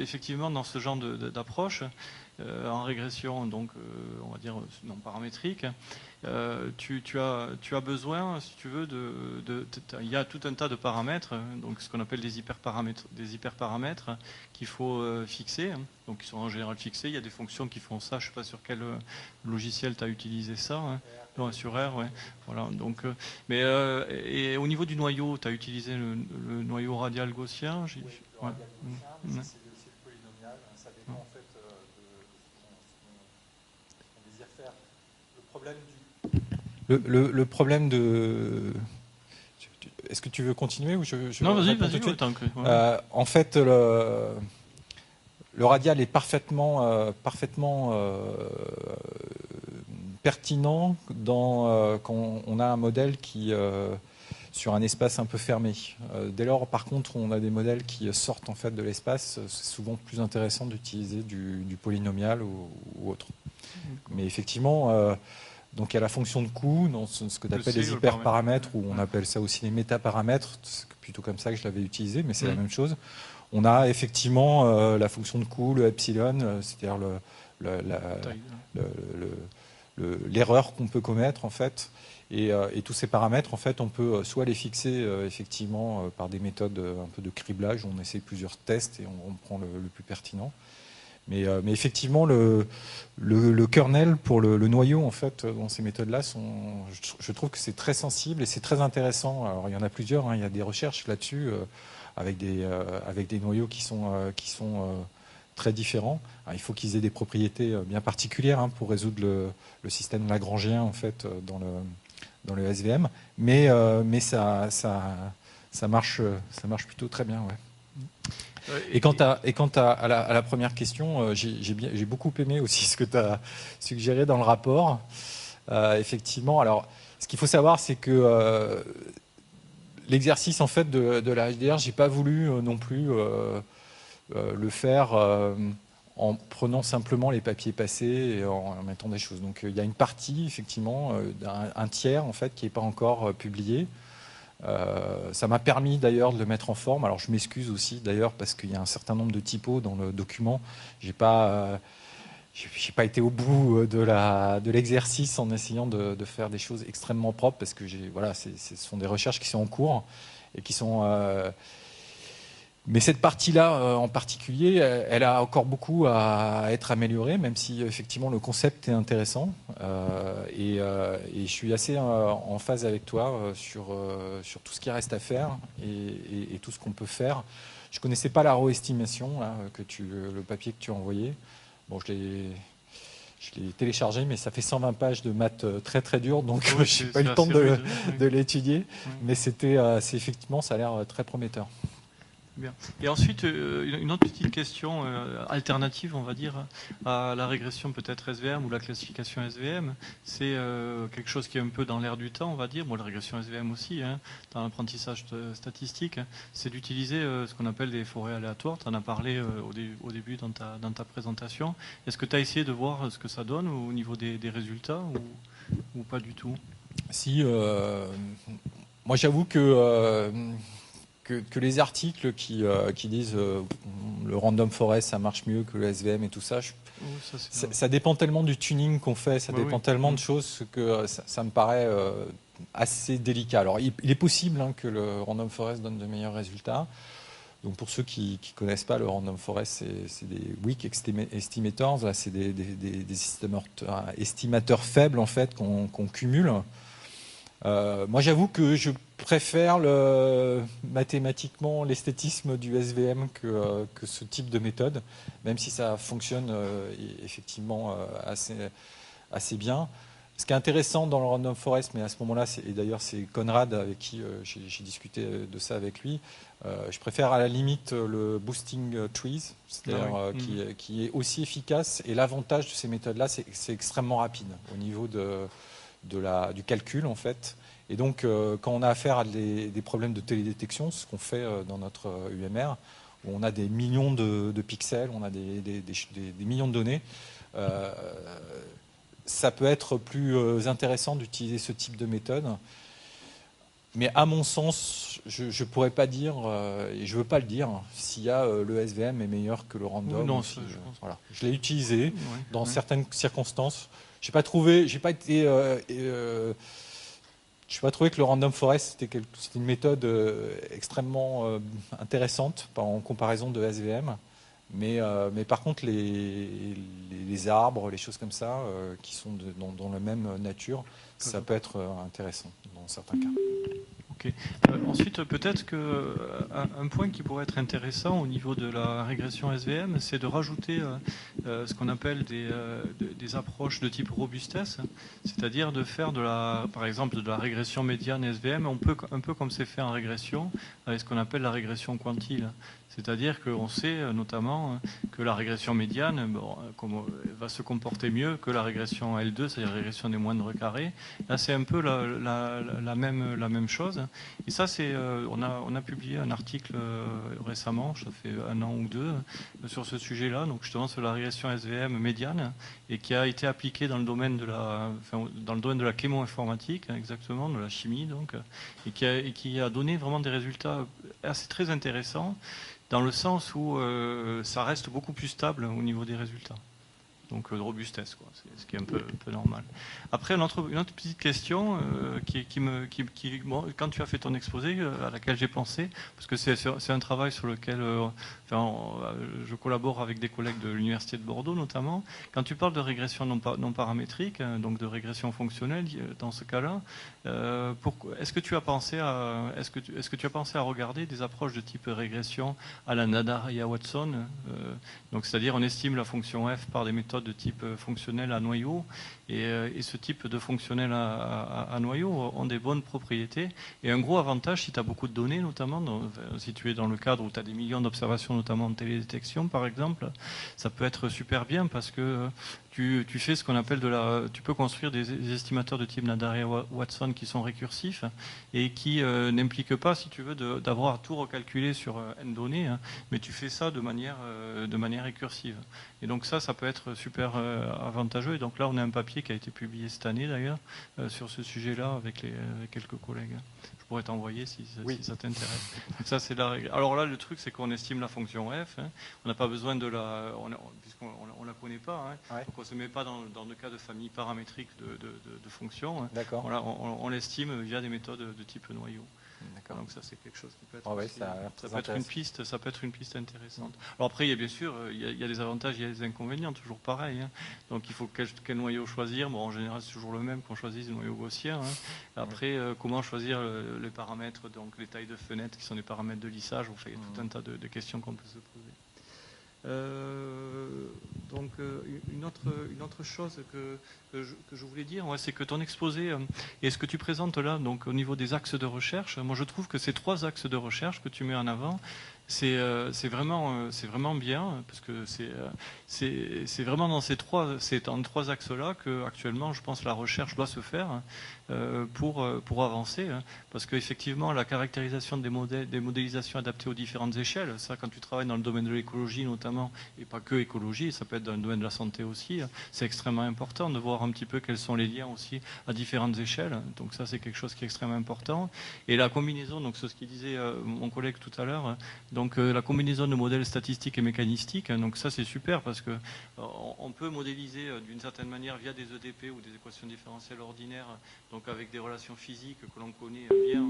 Effectivement, dans ce genre d'approche, en régression, donc on va dire non paramétrique, tu as besoin, si tu veux, il y a tout un tas de paramètres, donc ce qu'on appelle des hyperparamètres qu'il faut fixer, donc qui sont en général fixés. Il y a des fonctions qui font ça. Je ne sais pas sur quel logiciel tu as utilisé ça. Hein. Non, sur R, ouais. Voilà. Donc, et au niveau du noyau, tu as utilisé le noyau radial gaussien. Oui, le radial gaussien, c'est le polynomial. Ça dépend en fait de ce qu'on désire faire. Le problème de... Est-ce que tu veux continuer ou je Non, vas-y, tout de suite. en fait, le radial est parfaitement pertinent quand on a un modèle qui sur un espace un peu fermé. Dès lors, par contre, on a des modèles qui sortent en fait de l'espace. C'est souvent plus intéressant d'utiliser du polynomial ou autre. Mais effectivement, donc il y a la fonction de coût dans ce que tu appelles les hyperparamètres, ou on appelle ça aussi les métaparamètres. C'est plutôt comme ça que je l'avais utilisé, mais c'est la même chose. On a effectivement la fonction de coût, le epsilon, c'est-à-dire l'erreur qu'on peut commettre en fait. Et tous ces paramètres, en fait, on peut soit les fixer effectivement par des méthodes un peu de criblage, où on essaie plusieurs tests et on prend le plus pertinent. Mais effectivement, le kernel pour le noyau, en fait, dans ces méthodes-là, je trouve que c'est très sensible et c'est très intéressant. Alors, il y en a plusieurs, hein, il y a des recherches là-dessus avec des noyaux qui sont très différents. Alors, il faut qu'ils aient des propriétés bien particulières hein, pour résoudre le système lagrangien, en fait, dans le SVM, mais ça marche plutôt très bien. Ouais. Et quant à la première question, j'ai beaucoup aimé aussi ce que tu as suggéré dans le rapport. Effectivement, alors ce qu'il faut savoir, c'est que l'exercice en fait de la HDR, j'ai pas voulu non plus le faire en prenant simplement les papiers passés et en mettant des choses. Donc il y a une partie, effectivement, un tiers en fait, qui n'est pas encore publié. Ça m'a permis d'ailleurs de le mettre en forme. Alors je m'excuse aussi d'ailleurs parce qu'il y a un certain nombre de typos dans le document. J'ai pas été au bout de l'exercice en essayant de faire des choses extrêmement propres parce que ce sont des recherches qui sont en cours et qui sont... Mais cette partie-là, en particulier, elle a encore beaucoup à être améliorée, même si effectivement le concept est intéressant. Et je suis assez en phase avec toi sur tout ce qui reste à faire et tout ce qu'on peut faire. Je ne connaissais pas la row-estimation, le papier que tu as envoyé. Bon, je l'ai téléchargé, mais ça fait 120 pages de maths très très dur, donc je n'ai pas eu le temps de l'étudier. Mais effectivement, ça a l'air très prometteur. Bien. Et ensuite, une autre petite question alternative, on va dire, à la régression peut-être SVM ou la classification SVM. C'est quelque chose qui est un peu dans l'air du temps, on va dire. Bon, la régression SVM aussi, hein, dans l'apprentissage statistique, c'est d'utiliser ce qu'on appelle des forêts aléatoires. Tu en as parlé au début dans ta présentation. Est-ce que tu as essayé de voir ce que ça donne au niveau des résultats ou pas du tout? Si, moi j'avoue que les articles qui disent le random forest ça marche mieux que le SVM et tout ça, ça dépend tellement du tuning qu'on fait, ça dépend tellement de choses que ça me paraît assez délicat. Alors il est possible hein, que le random forest donne de meilleurs résultats. Donc pour ceux qui ne connaissent pas le random forest, c'est des weak estimators, là, c'est des estimateurs faibles en fait qu'on cumule. Moi j'avoue que je préfère mathématiquement l'esthétisme du SVM que ce type de méthode, même si ça fonctionne effectivement assez bien. Ce qui est intéressant dans le random forest, mais à ce moment-là, et d'ailleurs c'est Conrad avec qui j'ai discuté de ça avec lui, je préfère à la limite le boosting trees, c'est-à-dire qui est aussi efficace, et l'avantage de ces méthodes-là, c'est extrêmement rapide au niveau du calcul en fait. Et donc quand on a affaire à des problèmes de télédétection, ce qu'on fait dans notre UMR, où on a des millions de pixels, on a des millions de données, ça peut être plus intéressant d'utiliser ce type de méthode. Mais à mon sens, je ne pourrais pas dire, et je ne veux pas le dire, s'il y a le SVM est meilleur que le random. Oui, non, voilà. Je l'ai utilisé dans certaines circonstances. Je n'ai pas trouvé que le random forest c'était une méthode extrêmement intéressante en comparaison de SVM. Mais par contre, les arbres, les choses comme ça, qui sont dans la même nature, ça peut être intéressant dans certains cas. Okay. Ensuite, peut-être qu'un point qui pourrait être intéressant au niveau de la régression SVM, c'est de rajouter ce qu'on appelle des approches de type robustesse, c'est-à-dire de faire par exemple de la régression médiane SVM, un peu comme c'est fait en régression, avec ce qu'on appelle la régression quantile. C'est-à-dire qu'on sait notamment notamment que la régression médiane va se comporter mieux que la régression L2, c'est-à-dire la régression des moindres carrés. Là, c'est un peu la même chose. Et ça, on a publié un article récemment, ça fait 1 an ou 2, sur ce sujet-là, donc justement sur la régression SVM médiane, et qui a été appliquée dans le domaine de la chémo-informatique, exactement, de la chimie, donc, et qui a donné vraiment des résultats assez très intéressants, dans le sens où ça reste beaucoup plus stable au niveau des résultats. Donc de robustesse, quoi. Ce qui est un peu normal. Après, une autre petite question quand tu as fait ton exposé, à laquelle j'ai pensé, parce que c'est un travail sur lequel je collabore avec des collègues de l'Université de Bordeaux notamment. Quand tu parles de régression non paramétrique, donc de régression fonctionnelle, dans ce cas-là, est-ce que tu as pensé à regarder des approches de type régression à la Nadar et à Watson, donc c'est-à-dire on estime la fonction f par des méthodes de type fonctionnel à noyau, et ce type de fonctionnel à noyau ont des bonnes propriétés, et un gros avantage si tu as beaucoup de données, notamment si tu es dans le cadre où tu as des millions d'observations, notamment en télédétection par exemple, ça peut être super bien parce que tu fais ce qu'on appelle tu peux construire des estimateurs de type Nadar et Watson qui sont récursifs et qui n'impliquent pas, si tu veux, d'avoir tout recalculé sur n données, hein, mais tu fais ça de manière récursive. Et donc ça peut être super avantageux. Et donc là, on a un papier qui a été publié cette année d'ailleurs sur ce sujet-là avec quelques collègues. Je pourrais t'envoyer si ça t'intéresse. Donc ça, c'est la règle. Alors là, le truc, c'est qu'on estime la fonction f. Hein. On n'a pas besoin de puisqu'on la connaît pas. Hein. Ouais. Donc on ne se met pas dans le cas de famille paramétrique de fonctions. Hein. D'accord. On l'estime via des méthodes de type noyau. Donc ça, c'est quelque chose qui peut être ça peut être une piste intéressante. Alors après, bien sûr, il y a des avantages, il y a des inconvénients, toujours pareil. Hein. Donc il faut quel noyau choisir. Bon, en général, c'est toujours le même qu'on choisit, le noyau gaussien. Hein. Après, comment choisir les paramètres, donc les tailles de fenêtres qui sont des paramètres de lissage. Il y a tout un tas de questions qu'on peut se poser. Donc une autre chose que je voulais dire, c'est que ton exposé et ce que tu présentes là, donc au niveau des axes de recherche, moi je trouve que ces 3 axes de recherche que tu mets en avant, c'est vraiment bien, parce que c'est vraiment dans ces 3 axes-là que actuellement je pense la recherche doit se faire pour avancer, hein, parce qu'effectivement la caractérisation des modélisations adaptées aux différentes échelles, ça quand tu travailles dans le domaine de l'écologie notamment, et pas que écologie, ça peut être dans le domaine de la santé aussi, c'est extrêmement important de voir un petit peu quels sont les liens aussi à différentes échelles, donc ça c'est quelque chose qui est extrêmement important. Et la combinaison, donc c'est ce qu'il disait mon collègue tout à l'heure, donc la combinaison de modèles statistiques et mécanistiques, donc ça c'est super parce que on peut modéliser d'une certaine manière via des EDP ou des équations différentielles ordinaires, donc avec des relations physiques que l'on connaît bien,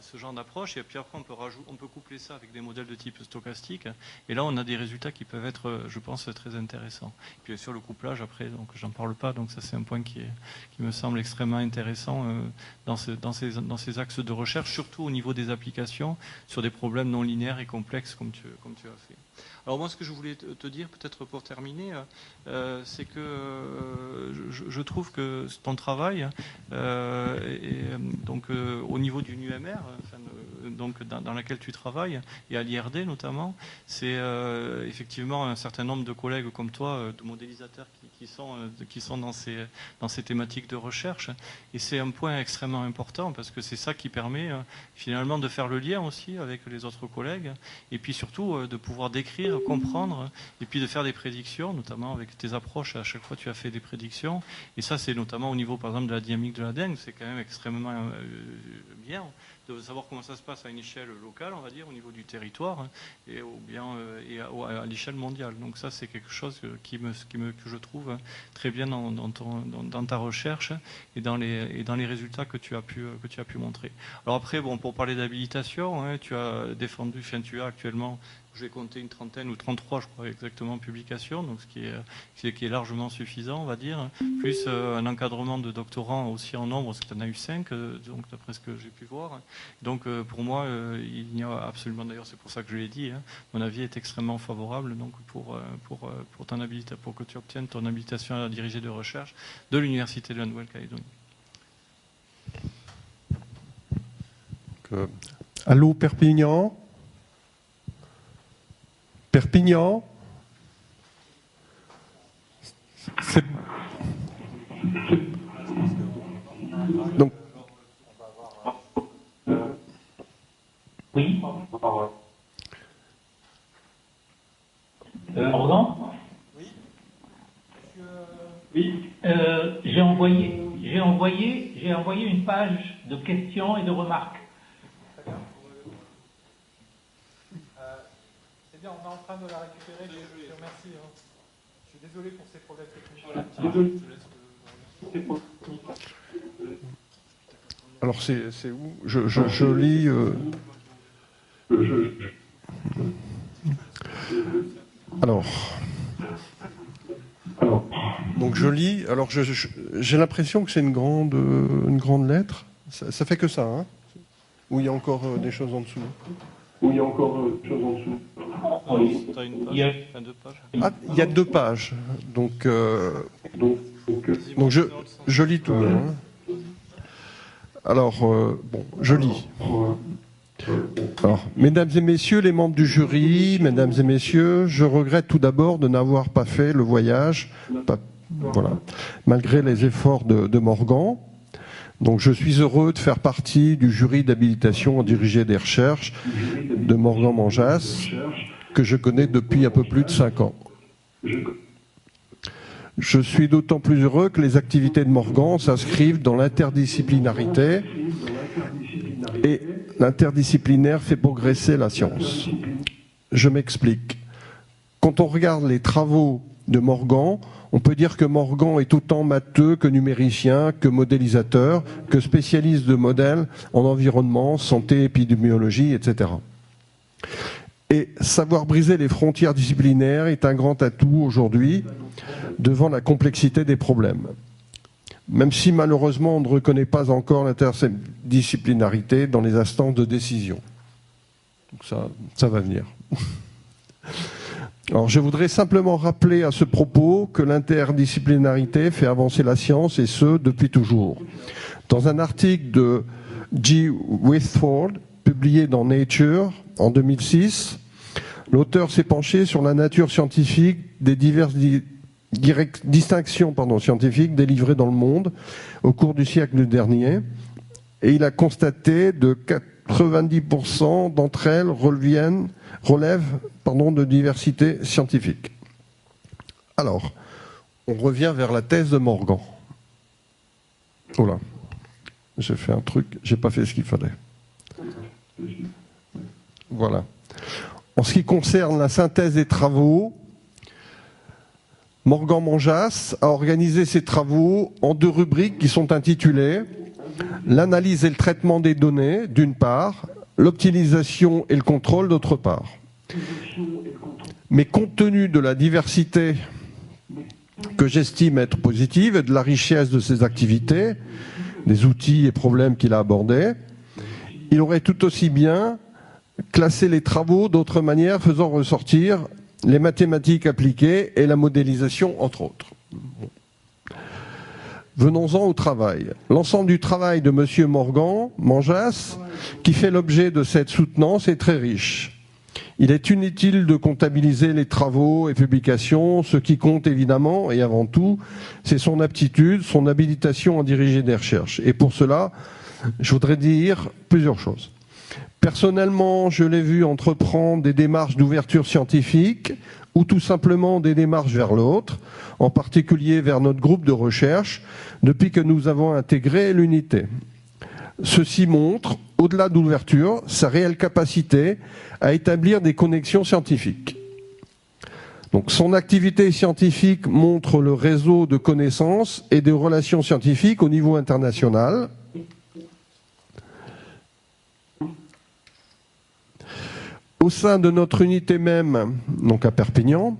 ce genre d'approche, et puis après on peut coupler ça avec des modèles de type stochastique, et là on a des résultats qui peuvent être, je pense, très intéressants. Et puis sur le couplage après, donc j'en parle pas, donc ça c'est un point qui me semble extrêmement intéressant dans ces axes de recherche, surtout au niveau des applications sur des problèmes non linéaires et complexes comme tu as fait. Alors moi, ce que je voulais te dire, peut-être pour terminer, c'est que je trouve que ton travail, donc au niveau d'une UMR, donc dans laquelle tu travailles, et à l'IRD notamment, c'est effectivement un certain nombre de collègues comme toi, de modélisateurs qui sont dans ces thématiques de recherche, et c'est un point extrêmement important parce que c'est ça qui permet finalement de faire le lien aussi avec les autres collègues, et puis surtout de pouvoir décrire, comprendre, et puis de faire des prédictions, notamment avec tes approches. À chaque fois tu as fait des prédictions, et ça c'est notamment au niveau par exemple de la dynamique de la dengue, c'est quand même extrêmement bien de savoir comment ça se passe à une échelle locale, on va dire, au niveau du territoire, et à l'échelle mondiale. Donc ça, c'est quelque chose que je trouve très bien dans ta recherche et dans les résultats que tu as pu montrer. Alors après, pour parler d'habilitation, tu as actuellement, je vais compter une 30 ou 33, je crois exactement, publications, donc ce qui est largement suffisant, on va dire, plus un encadrement de doctorants aussi en nombre, parce que tu en as eu 5, donc d'après ce que j'ai pu voir. Donc pour moi, il n'y a absolument, d'ailleurs c'est pour ça que je l'ai dit, mon avis est extrêmement favorable donc pour que tu obtiennes ton habilitation à diriger de recherche de l'Université de la Nouvelle-Calédonie. Allô Perpignan ? Perpignan. Donc, oui. Morgan? Oui. J'ai envoyé une page de questions et de remarques. Très bien. C'est bien, on est en train de la récupérer. Je te remercie. Je suis désolé pour ces problèmes techniques. Alors c'est où je lis. Alors. Donc je lis. Alors j'ai l'impression que c'est une grande lettre. Ça fait que ça, hein? Ou il y a encore des choses en dessous? Oui. Il y a 2 pages. Ah, il y a 2 pages. Donc je lis tout. Hein. Alors, bon, je lis. Alors, mesdames et messieurs les membres du jury, mesdames et messieurs, je regrette tout d'abord de n'avoir pas fait le voyage, voilà, malgré les efforts de Morgan. Donc, je suis heureux de faire partie du jury d'habilitation à diriger des recherches de Morgan Manjas, que je connais depuis un peu plus de 5 ans. Je suis d'autant plus heureux que les activités de Morgan s'inscrivent dans l'interdisciplinarité et l'interdisciplinaire fait progresser la science. Je m'explique. Quand on regarde les travaux de Morgan, on peut dire que Morgan est autant matheux que numéricien, que modélisateur, que spécialiste de modèles en environnement, santé, épidémiologie, etc. Et savoir briser les frontières disciplinaires est un grand atout aujourd'hui devant la complexité des problèmes. Même si malheureusement on ne reconnaît pas encore l'interdisciplinarité dans les instances de décision. Donc ça va venir. Alors je voudrais simplement rappeler à ce propos que l'interdisciplinarité fait avancer la science et ce depuis toujours. Dans un article de G. Whitford, publié dans Nature en 2006, l'auteur s'est penché sur la nature scientifique des diverses distinctions scientifiques délivrées dans le monde au cours du siècle dernier, et il a constaté de 90% d'entre elles relèvent de diversité scientifique. Alors, on revient vers la thèse de Morgan. Oh là, j'ai fait un truc, j'ai pas fait ce qu'il fallait. Voilà. En ce qui concerne la synthèse des travaux, Morgan Manjas a organisé ses travaux en 2 rubriques qui sont intitulées « L'analyse et le traitement des données » d'une part, « L'optimisation et le contrôle » d'autre part. Mais compte tenu de la diversité que j'estime être positive et de la richesse de ses activités, des outils et problèmes qu'il a abordés, il aurait tout aussi bien classé les travaux d'autres manières faisant ressortir les mathématiques appliquées et la modélisation, entre autres. Venons-en au travail. L'ensemble du travail de M. Morgan Manjas, qui fait l'objet de cette soutenance, est très riche. Il est inutile de comptabiliser les travaux et publications. Ce qui compte évidemment et avant tout, c'est son aptitude, son habilitation à diriger des recherches. Et pour cela, je voudrais dire plusieurs choses. Personnellement, je l'ai vu entreprendre des démarches d'ouverture scientifique ou tout simplement des démarches vers l'autre, en particulier vers notre groupe de recherche, depuis que nous avons intégré l'unité. Ceci montre, au-delà de l'ouverture, sa réelle capacité à établir des connexions scientifiques. Donc, son activité scientifique montre le réseau de connaissances et de relations scientifiques au niveau international. Au sein de notre unité même, donc à Perpignan,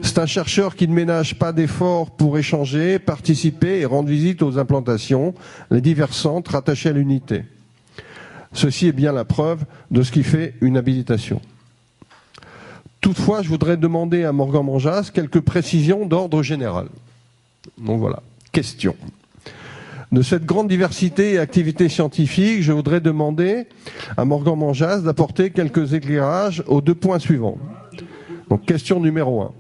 c'est un chercheur qui ne ménage pas d'efforts pour échanger, participer et rendre visite aux implantations, les divers centres rattachés à l'unité. Ceci est bien la preuve de ce qui fait une habilitation. Toutefois, je voudrais demander à Morgan Manjas quelques précisions d'ordre général. Donc voilà, question. De cette grande diversité et activité scientifique, je voudrais demander à Morgan Manjas d'apporter quelques éclairages aux 2 points suivants. Donc question numéro 1.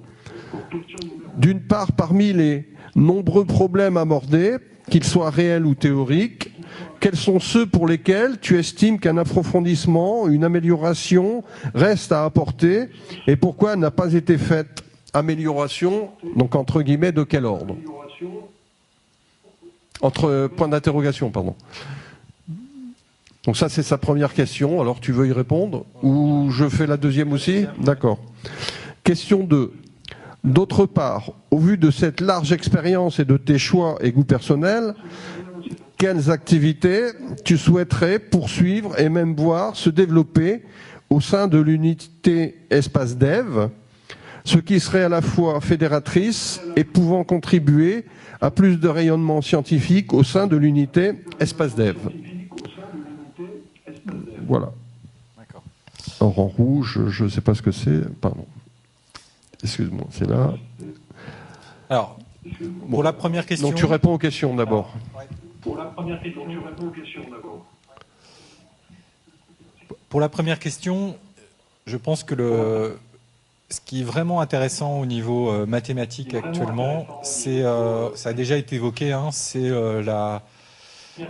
D'une part, parmi les nombreux problèmes abordés, qu'ils soient réels ou théoriques, quels sont ceux pour lesquels tu estimes qu'un approfondissement, une amélioration reste à apporter et pourquoi elle n'a pas été faite? Amélioration, donc entre guillemets, de quel ordre? Entre points d'interrogation, pardon. Donc ça, c'est sa première question. Alors, tu veux y répondre? Ou je fais la deuxième aussi? D'accord. Question 2. D'autre part, au vu de cette large expérience et de tes choix et goûts personnels, quelles activités tu souhaiterais poursuivre et même voir se développer au sein de l'unité Espace Dev, ce qui serait à la fois fédératrice et pouvant contribuer à plus de rayonnement scientifique au sein de l'unité Espace Dev? Voilà. D'accord. Or, en rouge, je ne sais pas ce que c'est. Pardon. Excuse-moi, c'est là. Alors, pour la première question... Donc tu réponds aux questions d'abord. Pour la première question, tu réponds aux questions d'abord. Pour la première question, je pense que ce qui est vraiment intéressant au niveau mathématique actuellement, c'est, ça a déjà été évoqué, hein, c'est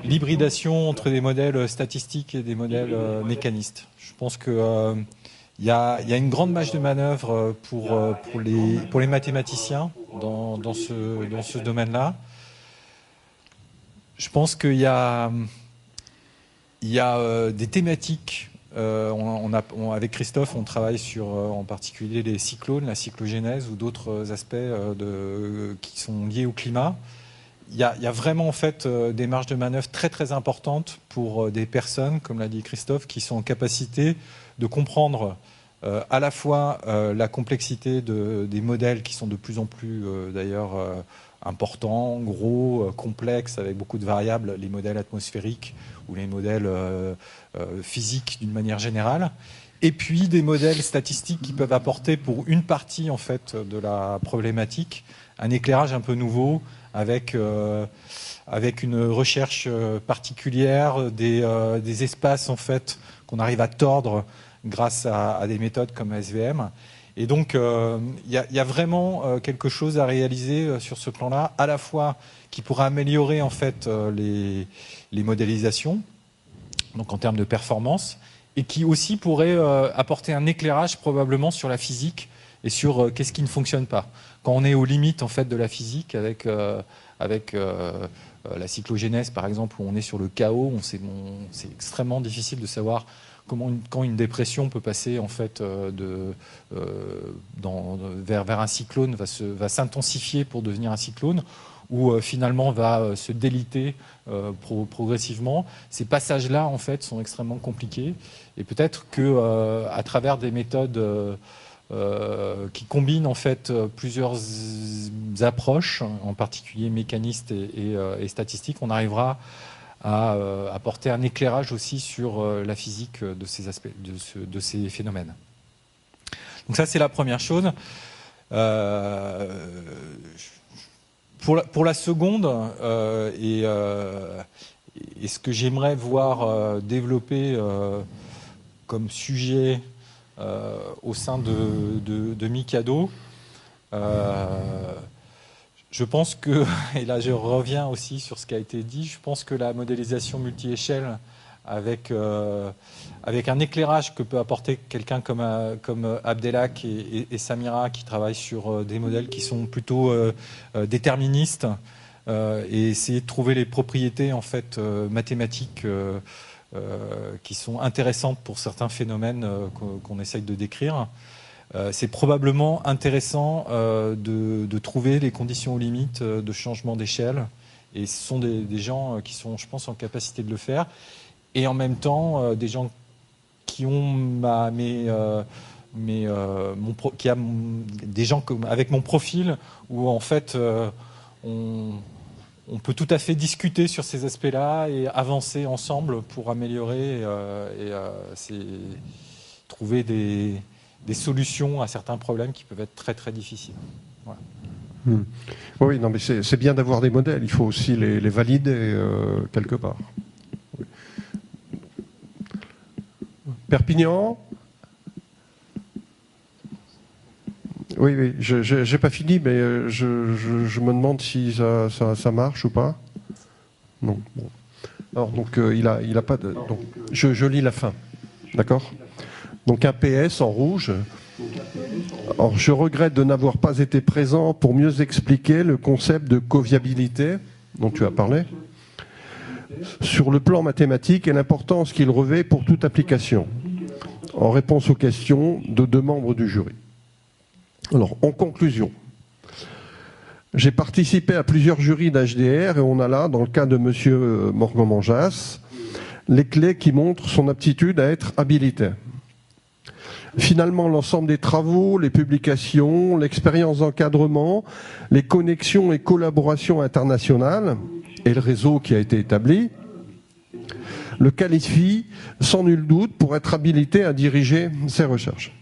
l'hybridation entre des modèles statistiques et des modèles mécanistes. Je pense que il y a une grande marge de manœuvre pour les mathématiciens dans ce domaine-là. Je pense qu'il y a des thématiques. Avec Christophe, on travaille sur en particulier les cyclones, la cyclogénèse ou d'autres aspects qui sont liés au climat. Il y a vraiment en fait des marges de manœuvre très très importantes pour des personnes, comme l'a dit Christophe, qui sont en capacité de comprendre à la fois la complexité des modèles qui sont de plus en plus d'ailleurs importants, gros, complexes, avec beaucoup de variables, les modèles atmosphériques ou les modèles physiques d'une manière générale, et puis des modèles statistiques qui peuvent apporter pour une partie en fait de la problématique un éclairage un peu nouveau avec une recherche particulière des espaces en fait qu'on arrive à tordre grâce à des méthodes comme SVM. Et donc, il y a vraiment quelque chose à réaliser sur ce plan-là, à la fois qui pourra améliorer en fait les modélisations, donc en termes de performance, et qui aussi pourrait apporter un éclairage probablement sur la physique et sur qu'est-ce qui ne fonctionne pas. Quand on est aux limites en fait de la physique, avec la cyclogénèse par exemple, où on est sur le chaos, c'est extrêmement difficile de savoir quand une dépression peut passer en fait vers un cyclone, va s'intensifier pour devenir un cyclone, ou finalement va se déliter progressivement. Ces passages-là en fait sont extrêmement compliqués, et peut-être que à travers des méthodes qui combinent en fait plusieurs approches, en particulier mécanistes et statistiques, on arrivera à apporter un éclairage aussi sur la physique de ces aspects, de ces phénomènes. Donc ça, c'est la première chose. Pour la seconde, et ce que j'aimerais voir développer comme sujet au sein de Mikado, je pense que, et là je reviens aussi sur ce qui a été dit, je pense que la modélisation multi-échelle avec un éclairage que peut apporter quelqu'un comme Abdelhak et Samira, qui travaillent sur des modèles qui sont plutôt déterministes, et essayer de trouver les propriétés en fait mathématiques qui sont intéressantes pour certains phénomènes qu'on essaye de décrire. C'est probablement intéressant de trouver les conditions aux limites de changement d'échelle, et ce sont des gens qui sont, je pense, en capacité de le faire, et en même temps des gens qui ont des gens avec mon profil, où en fait on peut tout à fait discuter sur ces aspects-là et avancer ensemble pour améliorer trouver des solutions à certains problèmes qui peuvent être très très difficiles. Voilà. Oui, non, mais c'est bien d'avoir des modèles, il faut aussi les valider quelque part. Oui. Perpignan. Oui, j'ai pas fini, mais je me demande si ça marche ou pas. Non. Bon. Alors, donc, il a pas de. Donc, je lis la fin. D'accord ? Donc, un PS en rouge. Alors, je regrette de n'avoir pas été présent pour mieux expliquer le concept de coviabilité dont tu as parlé, sur le plan mathématique et l'importance qu'il revêt pour toute application, en réponse aux questions de 2 membres du jury. Alors, en conclusion, j'ai participé à plusieurs jurys d'HDR et on a là, dans le cas de M. Morgan-Manjas, les clés qui montrent son aptitude à être habilité. Finalement, l'ensemble des travaux, les publications, l'expérience d'encadrement, les connexions et collaborations internationales et le réseau qui a été établi le qualifient sans nul doute pour être habilité à diriger ses recherches.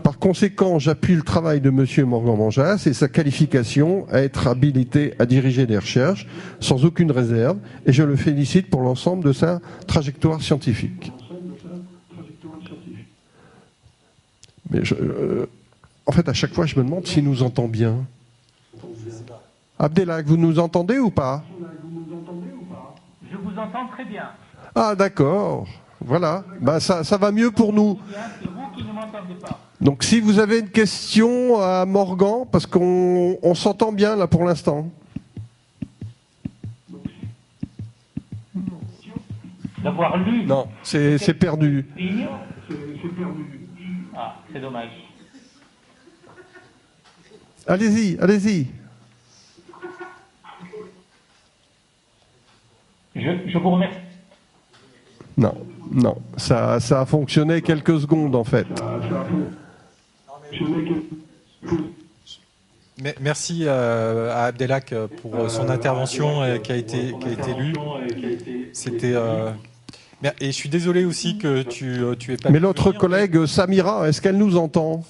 Par conséquent, j'appuie le travail de M. Morgan-Manjas et sa qualification à être habilité à diriger des recherches sans aucune réserve et je le félicite pour l'ensemble de sa trajectoire scientifique. Mais en fait, à chaque fois, je me demande s'il nous entend bien. Abdelhak, vous nous entendez ou pas? Je vous entends très bien. Ah, d'accord. Voilà. Ben, ça va mieux pour nous. C'est vous qui ne m'entendez pas. Donc, si vous avez une question à Morgan, parce qu'on s'entend bien là pour l'instant. D'avoir lu. Non, c'est perdu. Ah, c'est dommage. Allez-y, allez-y. Je vous remercie. Non, non, ça a fonctionné quelques secondes en fait. Merci à Abdelhak pour son intervention qui a été lue. C'était et je suis désolé aussi que tu aies pas. Mais l'autre collègue Samira, est-ce qu'elle nous entend?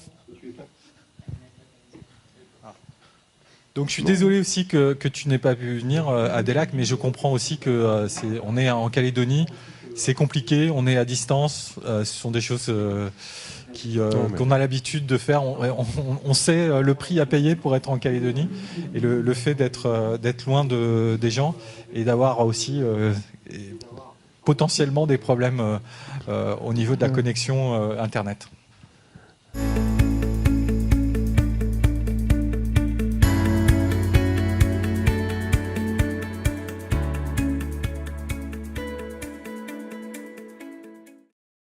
Donc je suis désolé aussi que tu n'aies pas pu venir, Abdelhak, mais je comprends aussi que on est en Calédonie, c'est compliqué, on est à distance, ce sont des choses qu'on a l'habitude de faire. On sait le prix à payer pour être en Calédonie et le fait d'être loin des gens et d'avoir aussi potentiellement des problèmes au niveau de la connexion Internet.